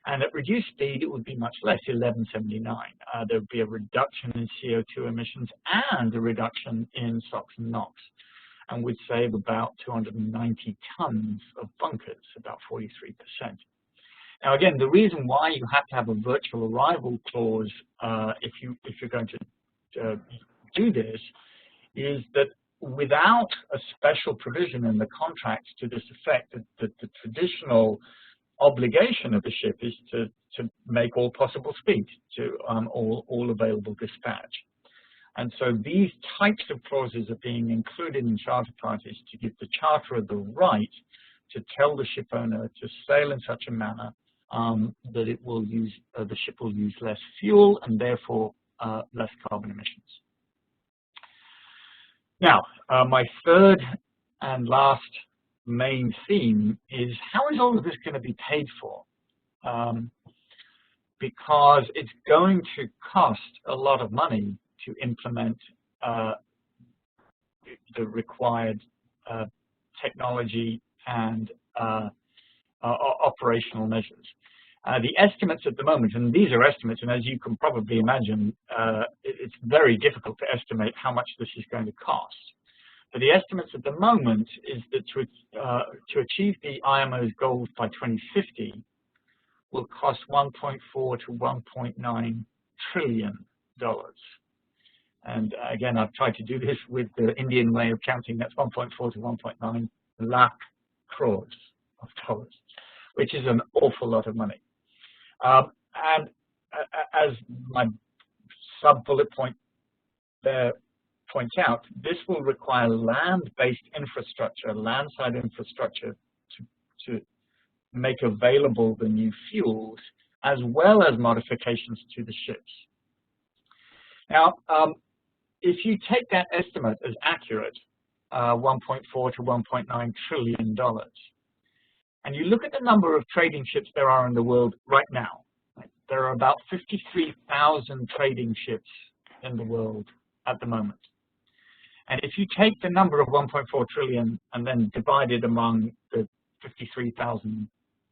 And at reduced speed, it would be much less, 1179. There would be a reduction in CO2 emissions and a reduction in SOx and NOx, and would save about 290 tons of bunkers, about 43%. Now, again, the reason why you have to have a virtual arrival clause if you're going to do this is that without a special provision in the contract to this effect, that the traditional obligation of the ship is to make all possible speed to all available dispatch. And so these types of clauses are being included in charter parties to give the charterer the right to tell the ship owner to sail in such a manner that it will use, the ship will use less fuel and therefore less carbon emissions. Now, my third and last main theme is how is all of this going to be paid for? Because it's going to cost a lot of money to implement the required technology and operational measures. The estimates at the moment, and these are estimates, and as you can probably imagine, it's very difficult to estimate how much this is going to cost. But the estimates at the moment is that to achieve the IMO's goals by 2050 will cost $1.4 to $1.9 trillion. And again, I've tried to do this with the Indian way of counting. That's 1.4 to 1.9 lakh crores of dollars, which is an awful lot of money. And as my sub-bullet point there points out, this will require land-based infrastructure, landside infrastructure to make available the new fuels, as well as modifications to the ships. Now, if you take that estimate as accurate, 1.4 to 1.9 trillion dollars, and you look at the number of trading ships there are in the world right now, right? There are about 53,000 trading ships in the world at the moment. And if you take the number of 1.4 trillion and then divide it among the 53,000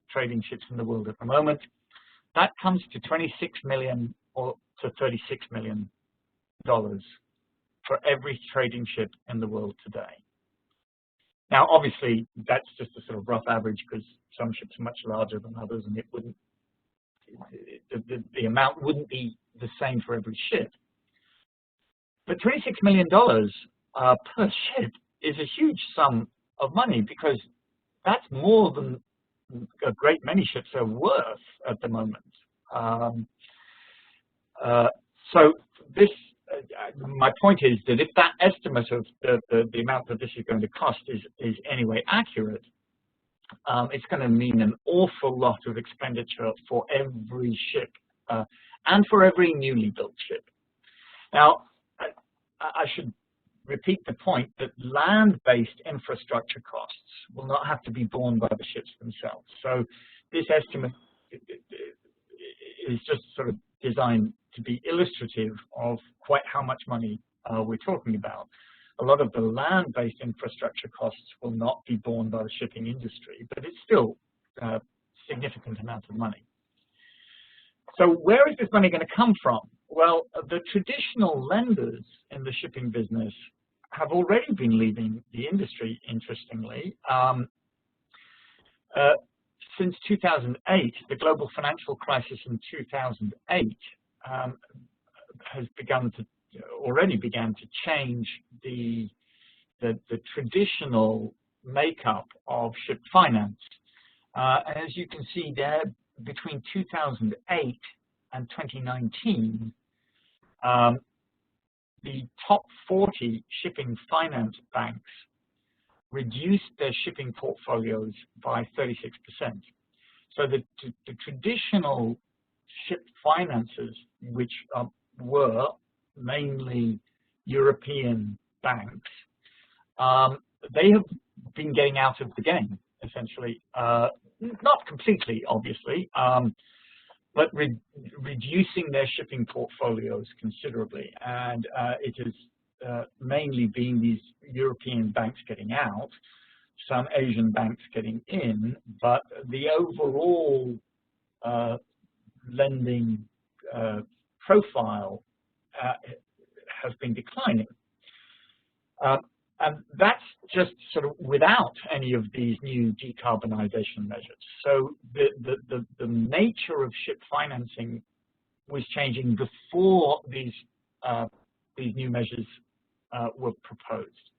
trading ships in the world at the moment, that comes to 26 million or to 36 million dollars for every trading ship in the world today. Now, obviously, that's just a sort of rough average because some ships are much larger than others, and it wouldn't, the amount wouldn't be the same for every ship. But $26 million per ship is a huge sum of money, because that's more than a great many ships are worth at the moment. So this, my point is that if that estimate of the amount that this is going to cost is anyway accurate, it's going to mean an awful lot of expenditure for every ship and for every newly built ship. Now, I should repeat the point that land-based infrastructure costs will not have to be borne by the ships themselves. So this estimate is just sort of designed to be illustrative of quite how much money we're talking about. A lot of the land-based infrastructure costs will not be borne by the shipping industry, but it's still a significant amount of money. So where is this money going to come from? Well, the traditional lenders in the shipping business have already been leaving the industry, interestingly. Since 2008, the global financial crisis in 2008 has already began to change the traditional makeup of ship finance. And as you can see there, between 2008 and 2019, the top 40 shipping finance banks reduced their shipping portfolios by 36%. So the traditional ship financers, which were mainly European banks, they have been getting out of the game, essentially. Not completely, obviously, but reducing their shipping portfolios considerably. And it has mainly been these European banks getting out, some Asian banks getting in, but the overall lending profile has been declining. And that's just sort of without any of these new decarbonization measures. So the nature of ship financing was changing before these new measures were proposed.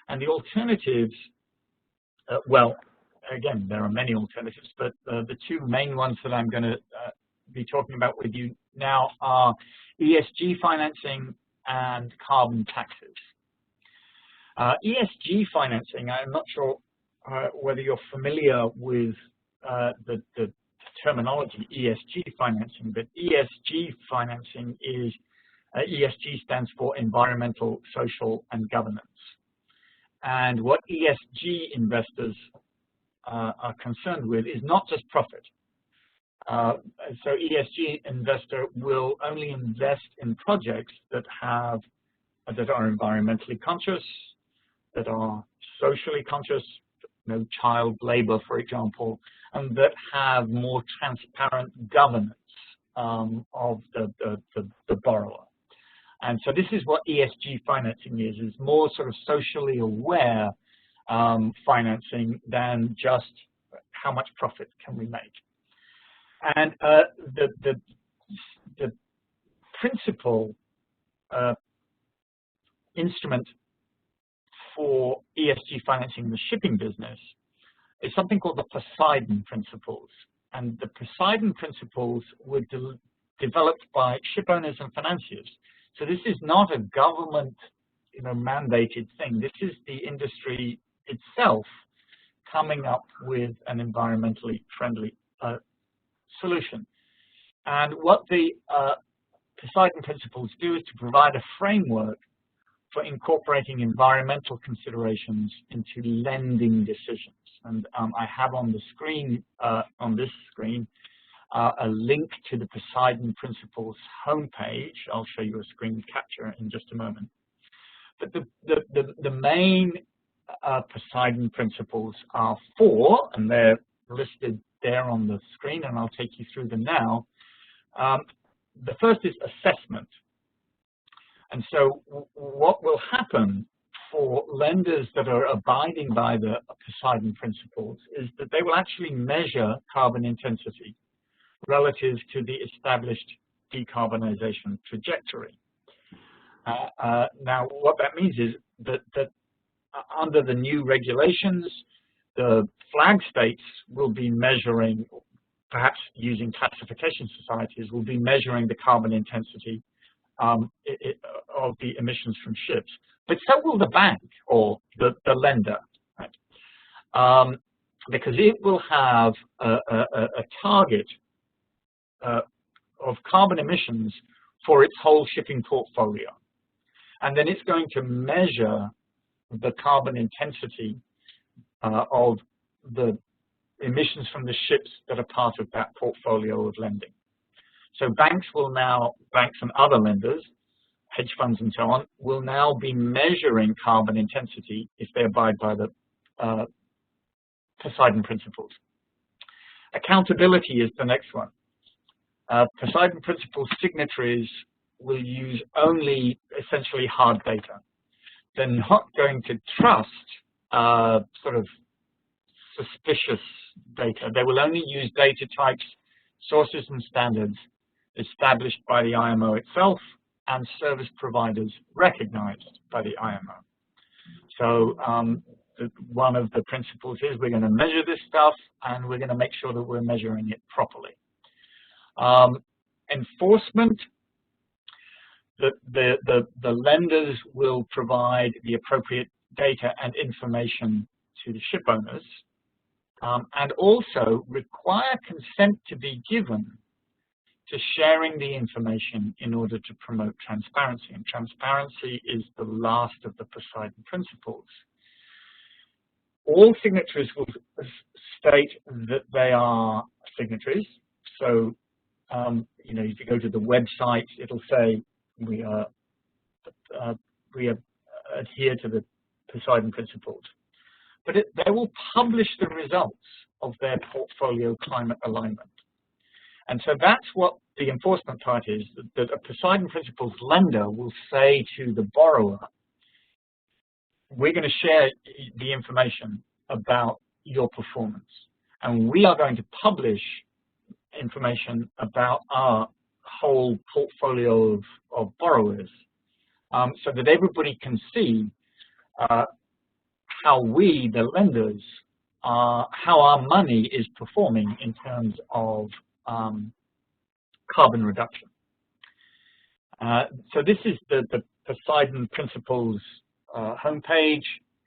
And the alternatives, well, again, there are many alternatives, but the two main ones that I'm going to be talking about with you now are ESG financing and carbon taxes. ESG financing, I'm not sure whether you're familiar with the terminology ESG financing, but ESG financing is, ESG stands for environmental, social, and governance. And what ESG investors are concerned with is not just profit. So ESG investor will only invest in projects that are environmentally conscious, that are socially conscious, no child labor, for example, and that have more transparent governance of the borrower. And so this is what ESG financing is more sort of socially aware financing than just how much profit can we make. And the principal instrument for ESG financing in the shipping business is something called the Poseidon Principles. And the Poseidon Principles were developed by ship owners and financiers. So this is not a government, mandated thing. This is the industry itself coming up with an environmentally friendly solution. And what the Poseidon Principles do is to provide a framework for incorporating environmental considerations into lending decisions. And I have on the screen, on this screen, a link to the Poseidon Principles homepage. I'll show you a screen capture in just a moment. But the main Poseidon principles are four, and they're listed there on the screen, and I'll take you through them now. The first is assessment. And so what will happen for lenders that are abiding by the Poseidon principles is that they will actually measure carbon intensity relative to the established decarbonization trajectory. Now, what that means is that under the new regulations, the flag states will be measuring, perhaps using classification societies, will be measuring the carbon intensity of the emissions from ships. But so will the bank or the lender, right? Because it will have a target of carbon emissions for its whole shipping portfolio. And then it's going to measure the carbon intensity of the emissions from the ships that are part of that portfolio of lending. So banks and other lenders, hedge funds and so on, will now be measuring carbon intensity if they abide by the Poseidon principles. Accountability is the next one. Poseidon Principles signatories will use only essentially hard data. They're not going to trust sort of suspicious data. They will only use data types, sources and standards established by the IMO itself and service providers recognized by the IMO. So one of the principles is we're going to measure this stuff and we're going to make sure that we're measuring it properly. Enforcement, the lenders will provide the appropriate data and information to the ship owners, and also require consent to be given to sharing the information in order to promote transparency. And transparency is the last of the Poseidon principles. All signatories will state that they are signatories. So, you know, if you go to the website, it'll say we adhere to the Poseidon principles. But they will publish the results of their portfolio climate alignment. And so that's what the enforcement part is, that a Poseidon Principles lender will say to the borrower, we're going to share the information about your performance. And we are going to publish information about our whole portfolio of borrowers so that everybody can see how we, the lenders, how our money is performing in terms of carbon reduction. So this is the Poseidon Principles homepage.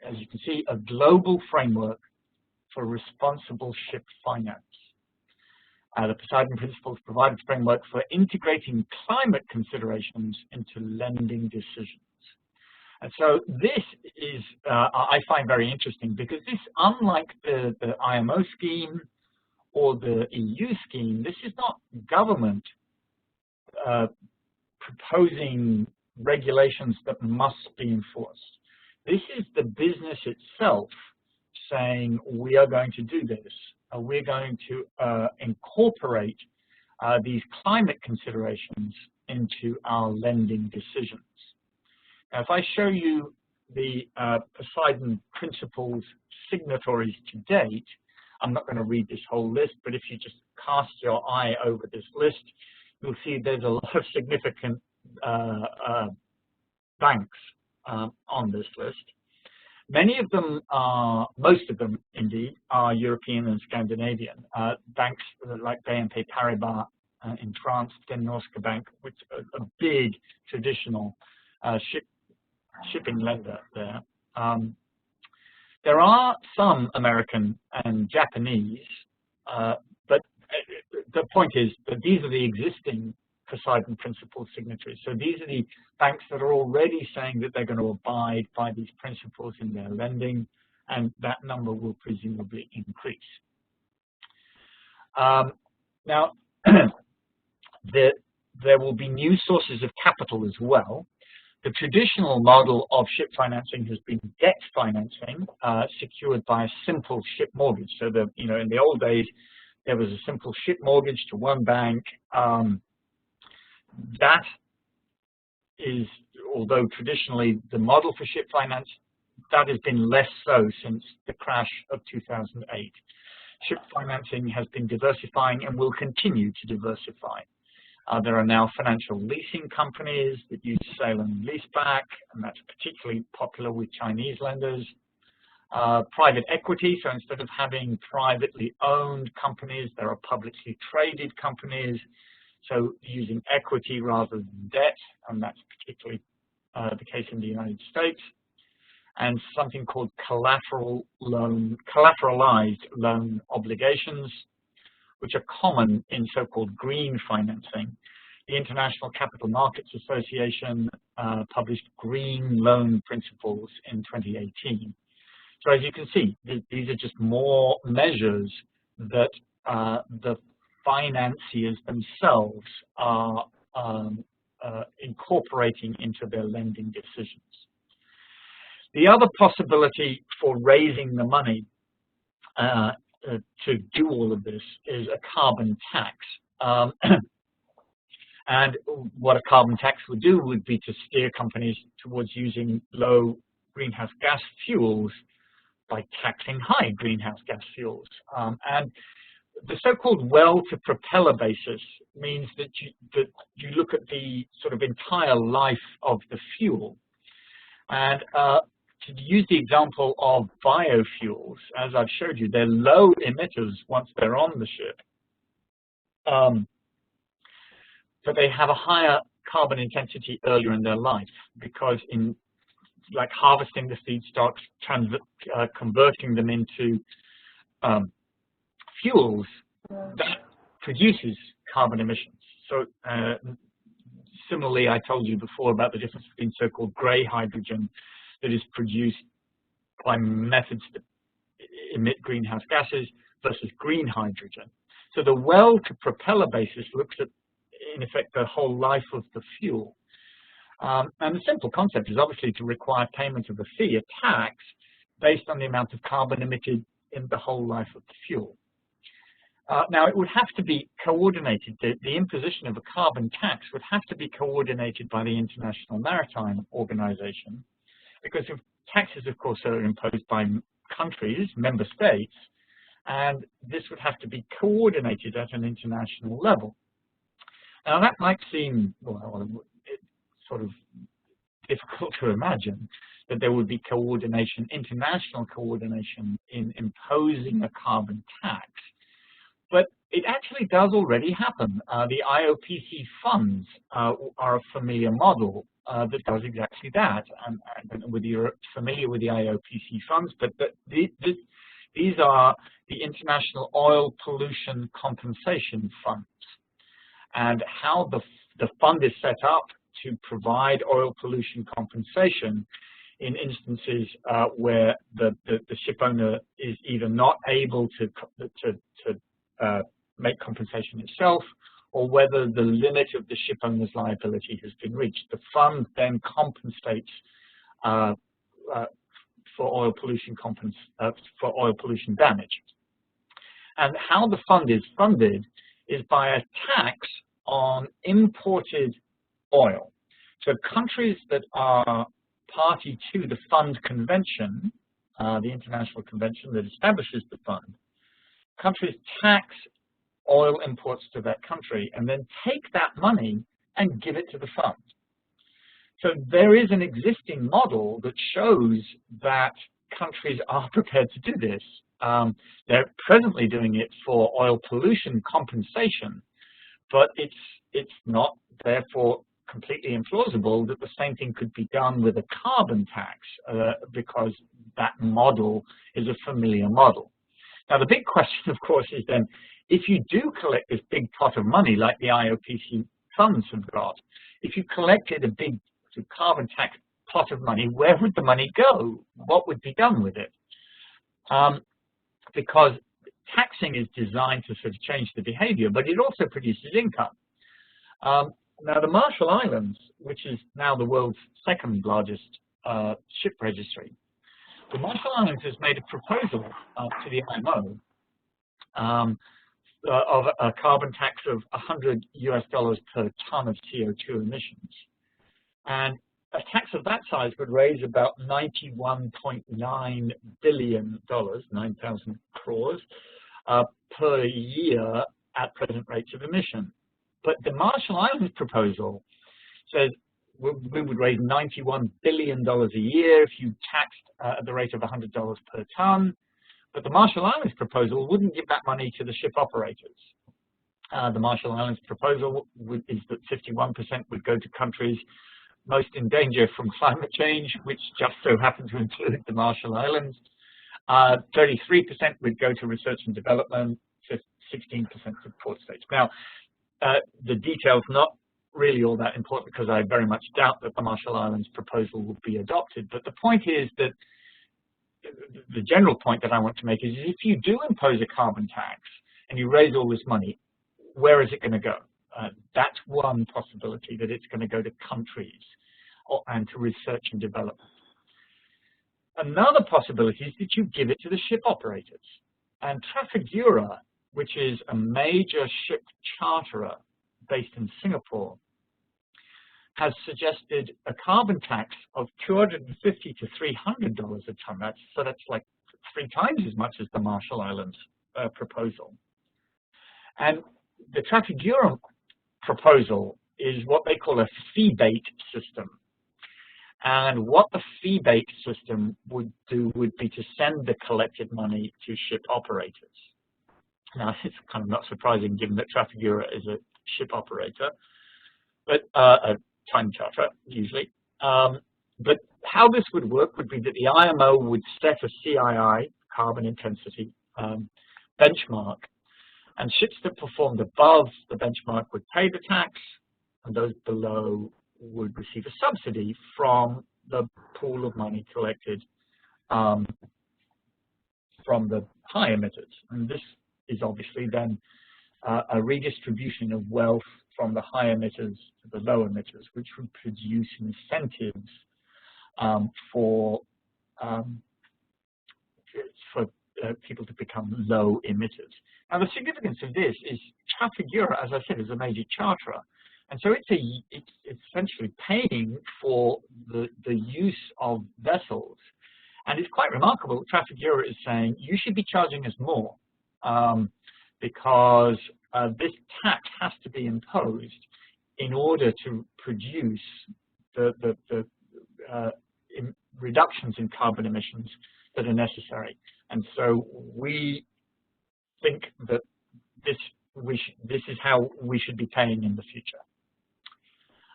As you can see, a global framework for responsible ship finance. The Poseidon Principles provide a framework for integrating climate considerations into lending decisions. And so this is, I find very interesting because this, unlike the IMO scheme or the EU scheme, this is not government proposing regulations that must be enforced. This is the business itself saying we are going to do this. We're going to incorporate these climate considerations into our lending decisions. Now, if I show you the Poseidon Principles signatories to date, I'm not going to read this whole list, but if you just cast your eye over this list, you'll see there's a lot of significant banks on this list. Many of them are, most of them indeed, are European and Scandinavian. Banks like BNP Paribas in France, Den Norske Bank, which is a big traditional shipping lender there. There are some American and Japanese, but the point is that these are the existing Poseidon Principles signatories. So these are the banks that are already saying that they're going to abide by these principles in their lending, and that number will presumably increase. Now, there will be new sources of capital as well. The traditional model of ship financing has been debt financing secured by a simple ship mortgage. So in the old days, there was a simple ship mortgage to one bank. That is, although traditionally the model for ship finance, that has been less so since the crash of 2008. Ship financing has been diversifying and will continue to diversify. There are now financial leasing companies that use sale and leaseback, and that's particularly popular with Chinese lenders. Private equity, so instead of having privately owned companies, there are publicly traded companies, so using equity rather than debt, and that's particularly the case in the United States. And something called collateralized loan obligations, which are common in so-called green financing. The International Capital Markets Association published Green Loan Principles in 2018. So as you can see, these are just more measures that the financiers themselves are incorporating into their lending decisions. The other possibility for raising the money to do all of this is a carbon tax. And what a carbon tax would do would be to steer companies towards using low greenhouse gas fuels by taxing high greenhouse gas fuels. And the so-called well-to-propeller basis means that you look at the sort of entire life of the fuel. And to use the example of biofuels, as I've showed you, they're low emitters once they're on the ship. But they have a higher carbon intensity earlier in their life because in like harvesting the feedstocks, converting them into fuels, that produces carbon emissions. So similarly, I told you before about the difference between so-called gray hydrogen that is produced by methods that emit greenhouse gases versus green hydrogen. So the well-to-propeller basis looks at, in effect, the whole life of the fuel. And the simple concept is obviously to require payment of a fee, a tax, based on the amount of carbon emitted in the whole life of the fuel. Now, it would have to be coordinated. The imposition of a carbon tax would have to be coordinated by the International Maritime Organization, because if taxes, of course, are imposed by countries, member states, and this would have to be coordinated at an international level. Now, that might seem, well, it's sort of difficult to imagine that there would be coordination, international coordination in imposing a carbon tax. But it actually does already happen. The IOPC funds are a familiar model that does exactly that. And whether you're familiar with the IOPC funds, but these are the International Oil Pollution Compensation Funds. And how the fund is set up to provide oil pollution compensation in instances where the ship owner is either not able to make compensation itself, or whether the limit of the ship owner's liability has been reached. The fund then compensates for oil pollution damage. And how the fund is funded is by a tax on imported oil. So countries that are party to the fund convention, the international convention that establishes the fund, countries tax oil imports to that country and then take that money and give it to the fund. So there is an existing model that shows that countries are prepared to do this. They're presently doing it for oil pollution compensation, but it's not therefore completely implausible that the same thing could be done with a carbon tax because that model is a familiar model. Now, the big question, of course, is then, if you do collect this big pot of money like the IOPC funds have got, if you collected a big carbon tax pot of money, where would the money go? What would be done with it? Because taxing is designed to sort of change the behavior, but it also produces income. Now, the Marshall Islands, which is now the world's second largest ship registry, the Marshall Islands has made a proposal to the IMO of a carbon tax of $100 per ton of CO2 emissions. And a tax of that size would raise about $91.9 billion, 9,000 crores, per year at present rates of emission. But the Marshall Islands proposal says we would raise $91 billion a year if you taxed at the rate of $100 per ton. But the Marshall Islands proposal wouldn't give that money to the ship operators. The Marshall Islands proposal is that 51% would go to countries most in danger from climate change, which just so happen to include the Marshall Islands. 33% would go to research and development, 16% to port states. Now, the details not really all that important because I very much doubt that the Marshall Islands proposal will be adopted. But the point is that the general point that I want to make is if you do impose a carbon tax and you raise all this money, where is it going to go? That's one possibility, that it's going to go to countries and to research and development. Another possibility is that you give it to the ship operators. And Trafigura, which is a major ship charterer based in Singapore, has suggested a carbon tax of $250 to $300 a ton. So that's like 3 times as much as the Marshall Islands proposal. And the Trafigura proposal is what they call a fee-bait system. And what the fee-bait system would do would be to send the collected money to ship operators. Now, it's kind of not surprising given that Trafigura is a ship operator, but a time charter usually. But how this would work would be that the IMO would set a CII, carbon intensity, benchmark, and ships that performed above the benchmark would pay the tax, and those below would receive a subsidy from the pool of money collected from the high emitters. And this is obviously then a redistribution of wealth from the high emitters to the low emitters, which would produce incentives for people to become low emitters. Now, the significance of this is Trafigura, as I said, is a major charterer. And so it's essentially paying for the use of vessels. And it's quite remarkable. Trafigura is saying, you should be charging us more because this tax has to be imposed in order to produce the reductions in carbon emissions that are necessary. And so we think that this is how we should be paying in the future.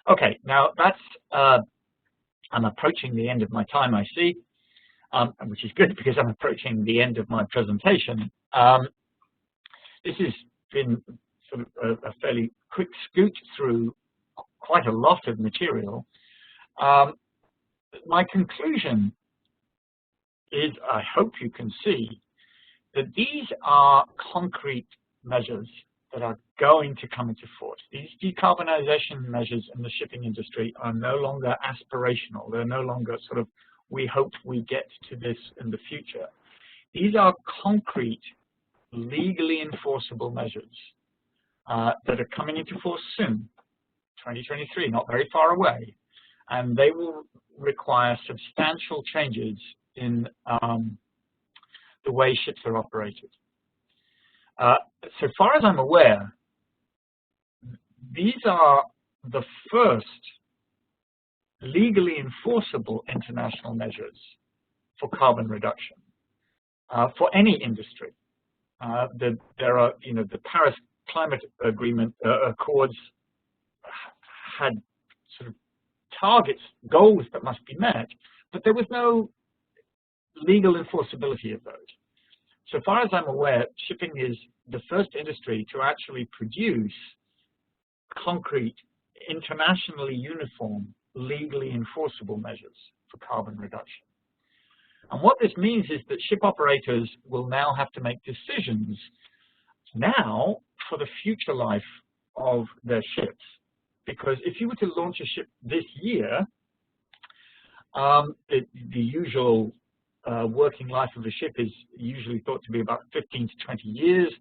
Okay, now that's, I'm approaching the end of my time, I see, which is good because I'm approaching the end of my presentation. This has been sort of a fairly quick scoot through quite a lot of material. My conclusion is, I hope you can see, that these are concrete measures that are going to come into force. These decarbonization measures in the shipping industry are no longer aspirational. They're no longer sort of, we hope we get to this in the future. These are concrete, legally enforceable measures that are coming into force soon, 2023, not very far away. And they will require substantial changes in the way ships are operated. So far as I'm aware, these are the first legally enforceable international measures for carbon reduction for any industry. There are, the Paris Climate Agreement Accords had sort of targets, goals that must be met, but there was no legal enforceability of those. So far as I'm aware, shipping is the first industry to actually produce concrete, internationally uniform, legally enforceable measures for carbon reduction. And what this means is that ship operators will now have to make decisions now for the future life of their ships because if you were to launch a ship this year, the usual working life of a ship is usually thought to be about 15 to 20 years.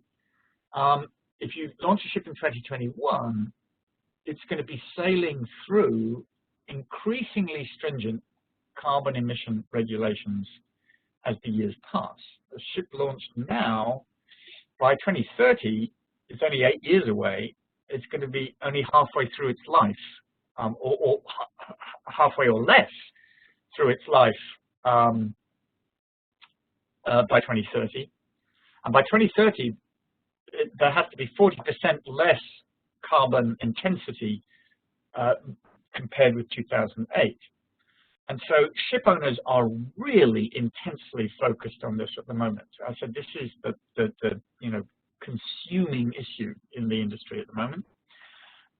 If you launch a ship in 2021, it's going to be sailing through increasingly stringent carbon emission regulations as the years pass. A ship launched now, by 2030, it's only 8 years away, it's going to be only halfway through its life, or halfway or less through its life by 2030. And by 2030, there has to be 40% less carbon intensity compared with 2008. And so ship owners are really intensely focused on this at the moment. I said this is the consuming issue in the industry at the moment.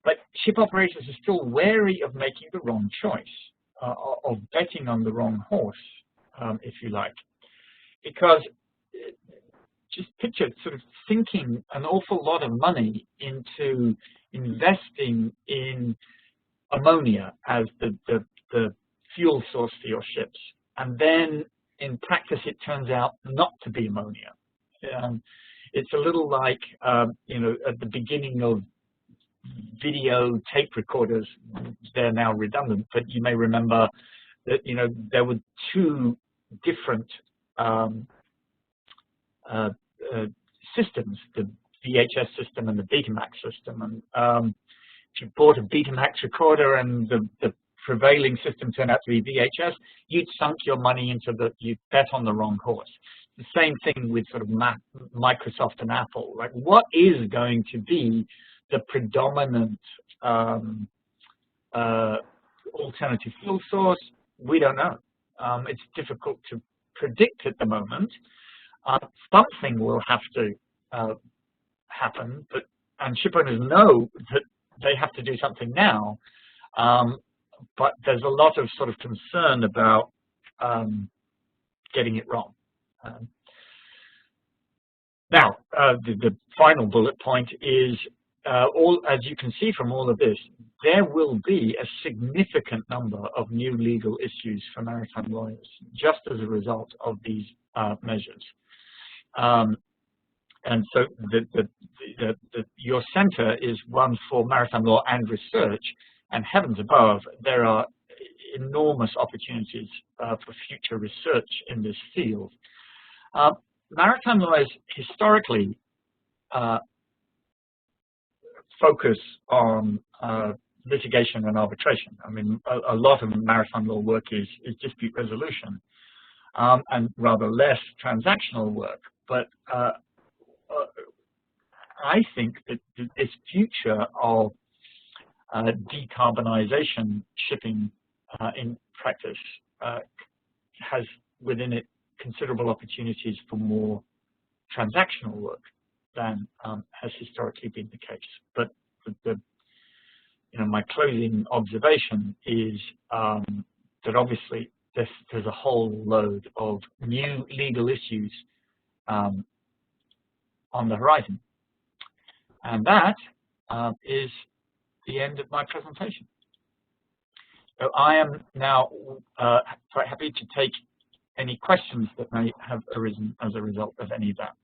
But ship operators are still wary of making the wrong choice, of betting on the wrong horse, if you like, because just picture sort of sinking an awful lot of money into investing in ammonia as the fuel source for your ships, and then in practice it turns out not to be ammonia. It's a little like at the beginning of video tape recorders. They're now redundant, but you may remember that there were two different systems, the VHS system and the Betamax system. And if you bought a Betamax recorder and the prevailing system turned out to be VHS, you'd sunk your money into you'd bet on the wrong horse. The same thing with sort of Microsoft and Apple. Like, what is going to be the predominant alternative fuel source? We don't know. It's difficult to predict at the moment. Something will have to happen, and ship owners know that they have to do something now. But there's a lot of sort of concern about getting it wrong. Now, the final bullet point is, as you can see from all of this, there will be a significant number of new legal issues for maritime lawyers just as a result of these measures. And so your center is one for maritime law and research, and heavens above, there are enormous opportunities for future research in this field. Maritime lawyers historically focus on litigation and arbitration. I mean, a lot of maritime law work is dispute resolution, and rather less transactional work. But I think that this future of decarbonization shipping in practice has within it considerable opportunities for more transactional work than has historically been the case. But my closing observation is that obviously there's a whole load of new legal issues on the horizon, and that is the end of my presentation. So I am now quite happy to take any questions that may have arisen as a result of any of that.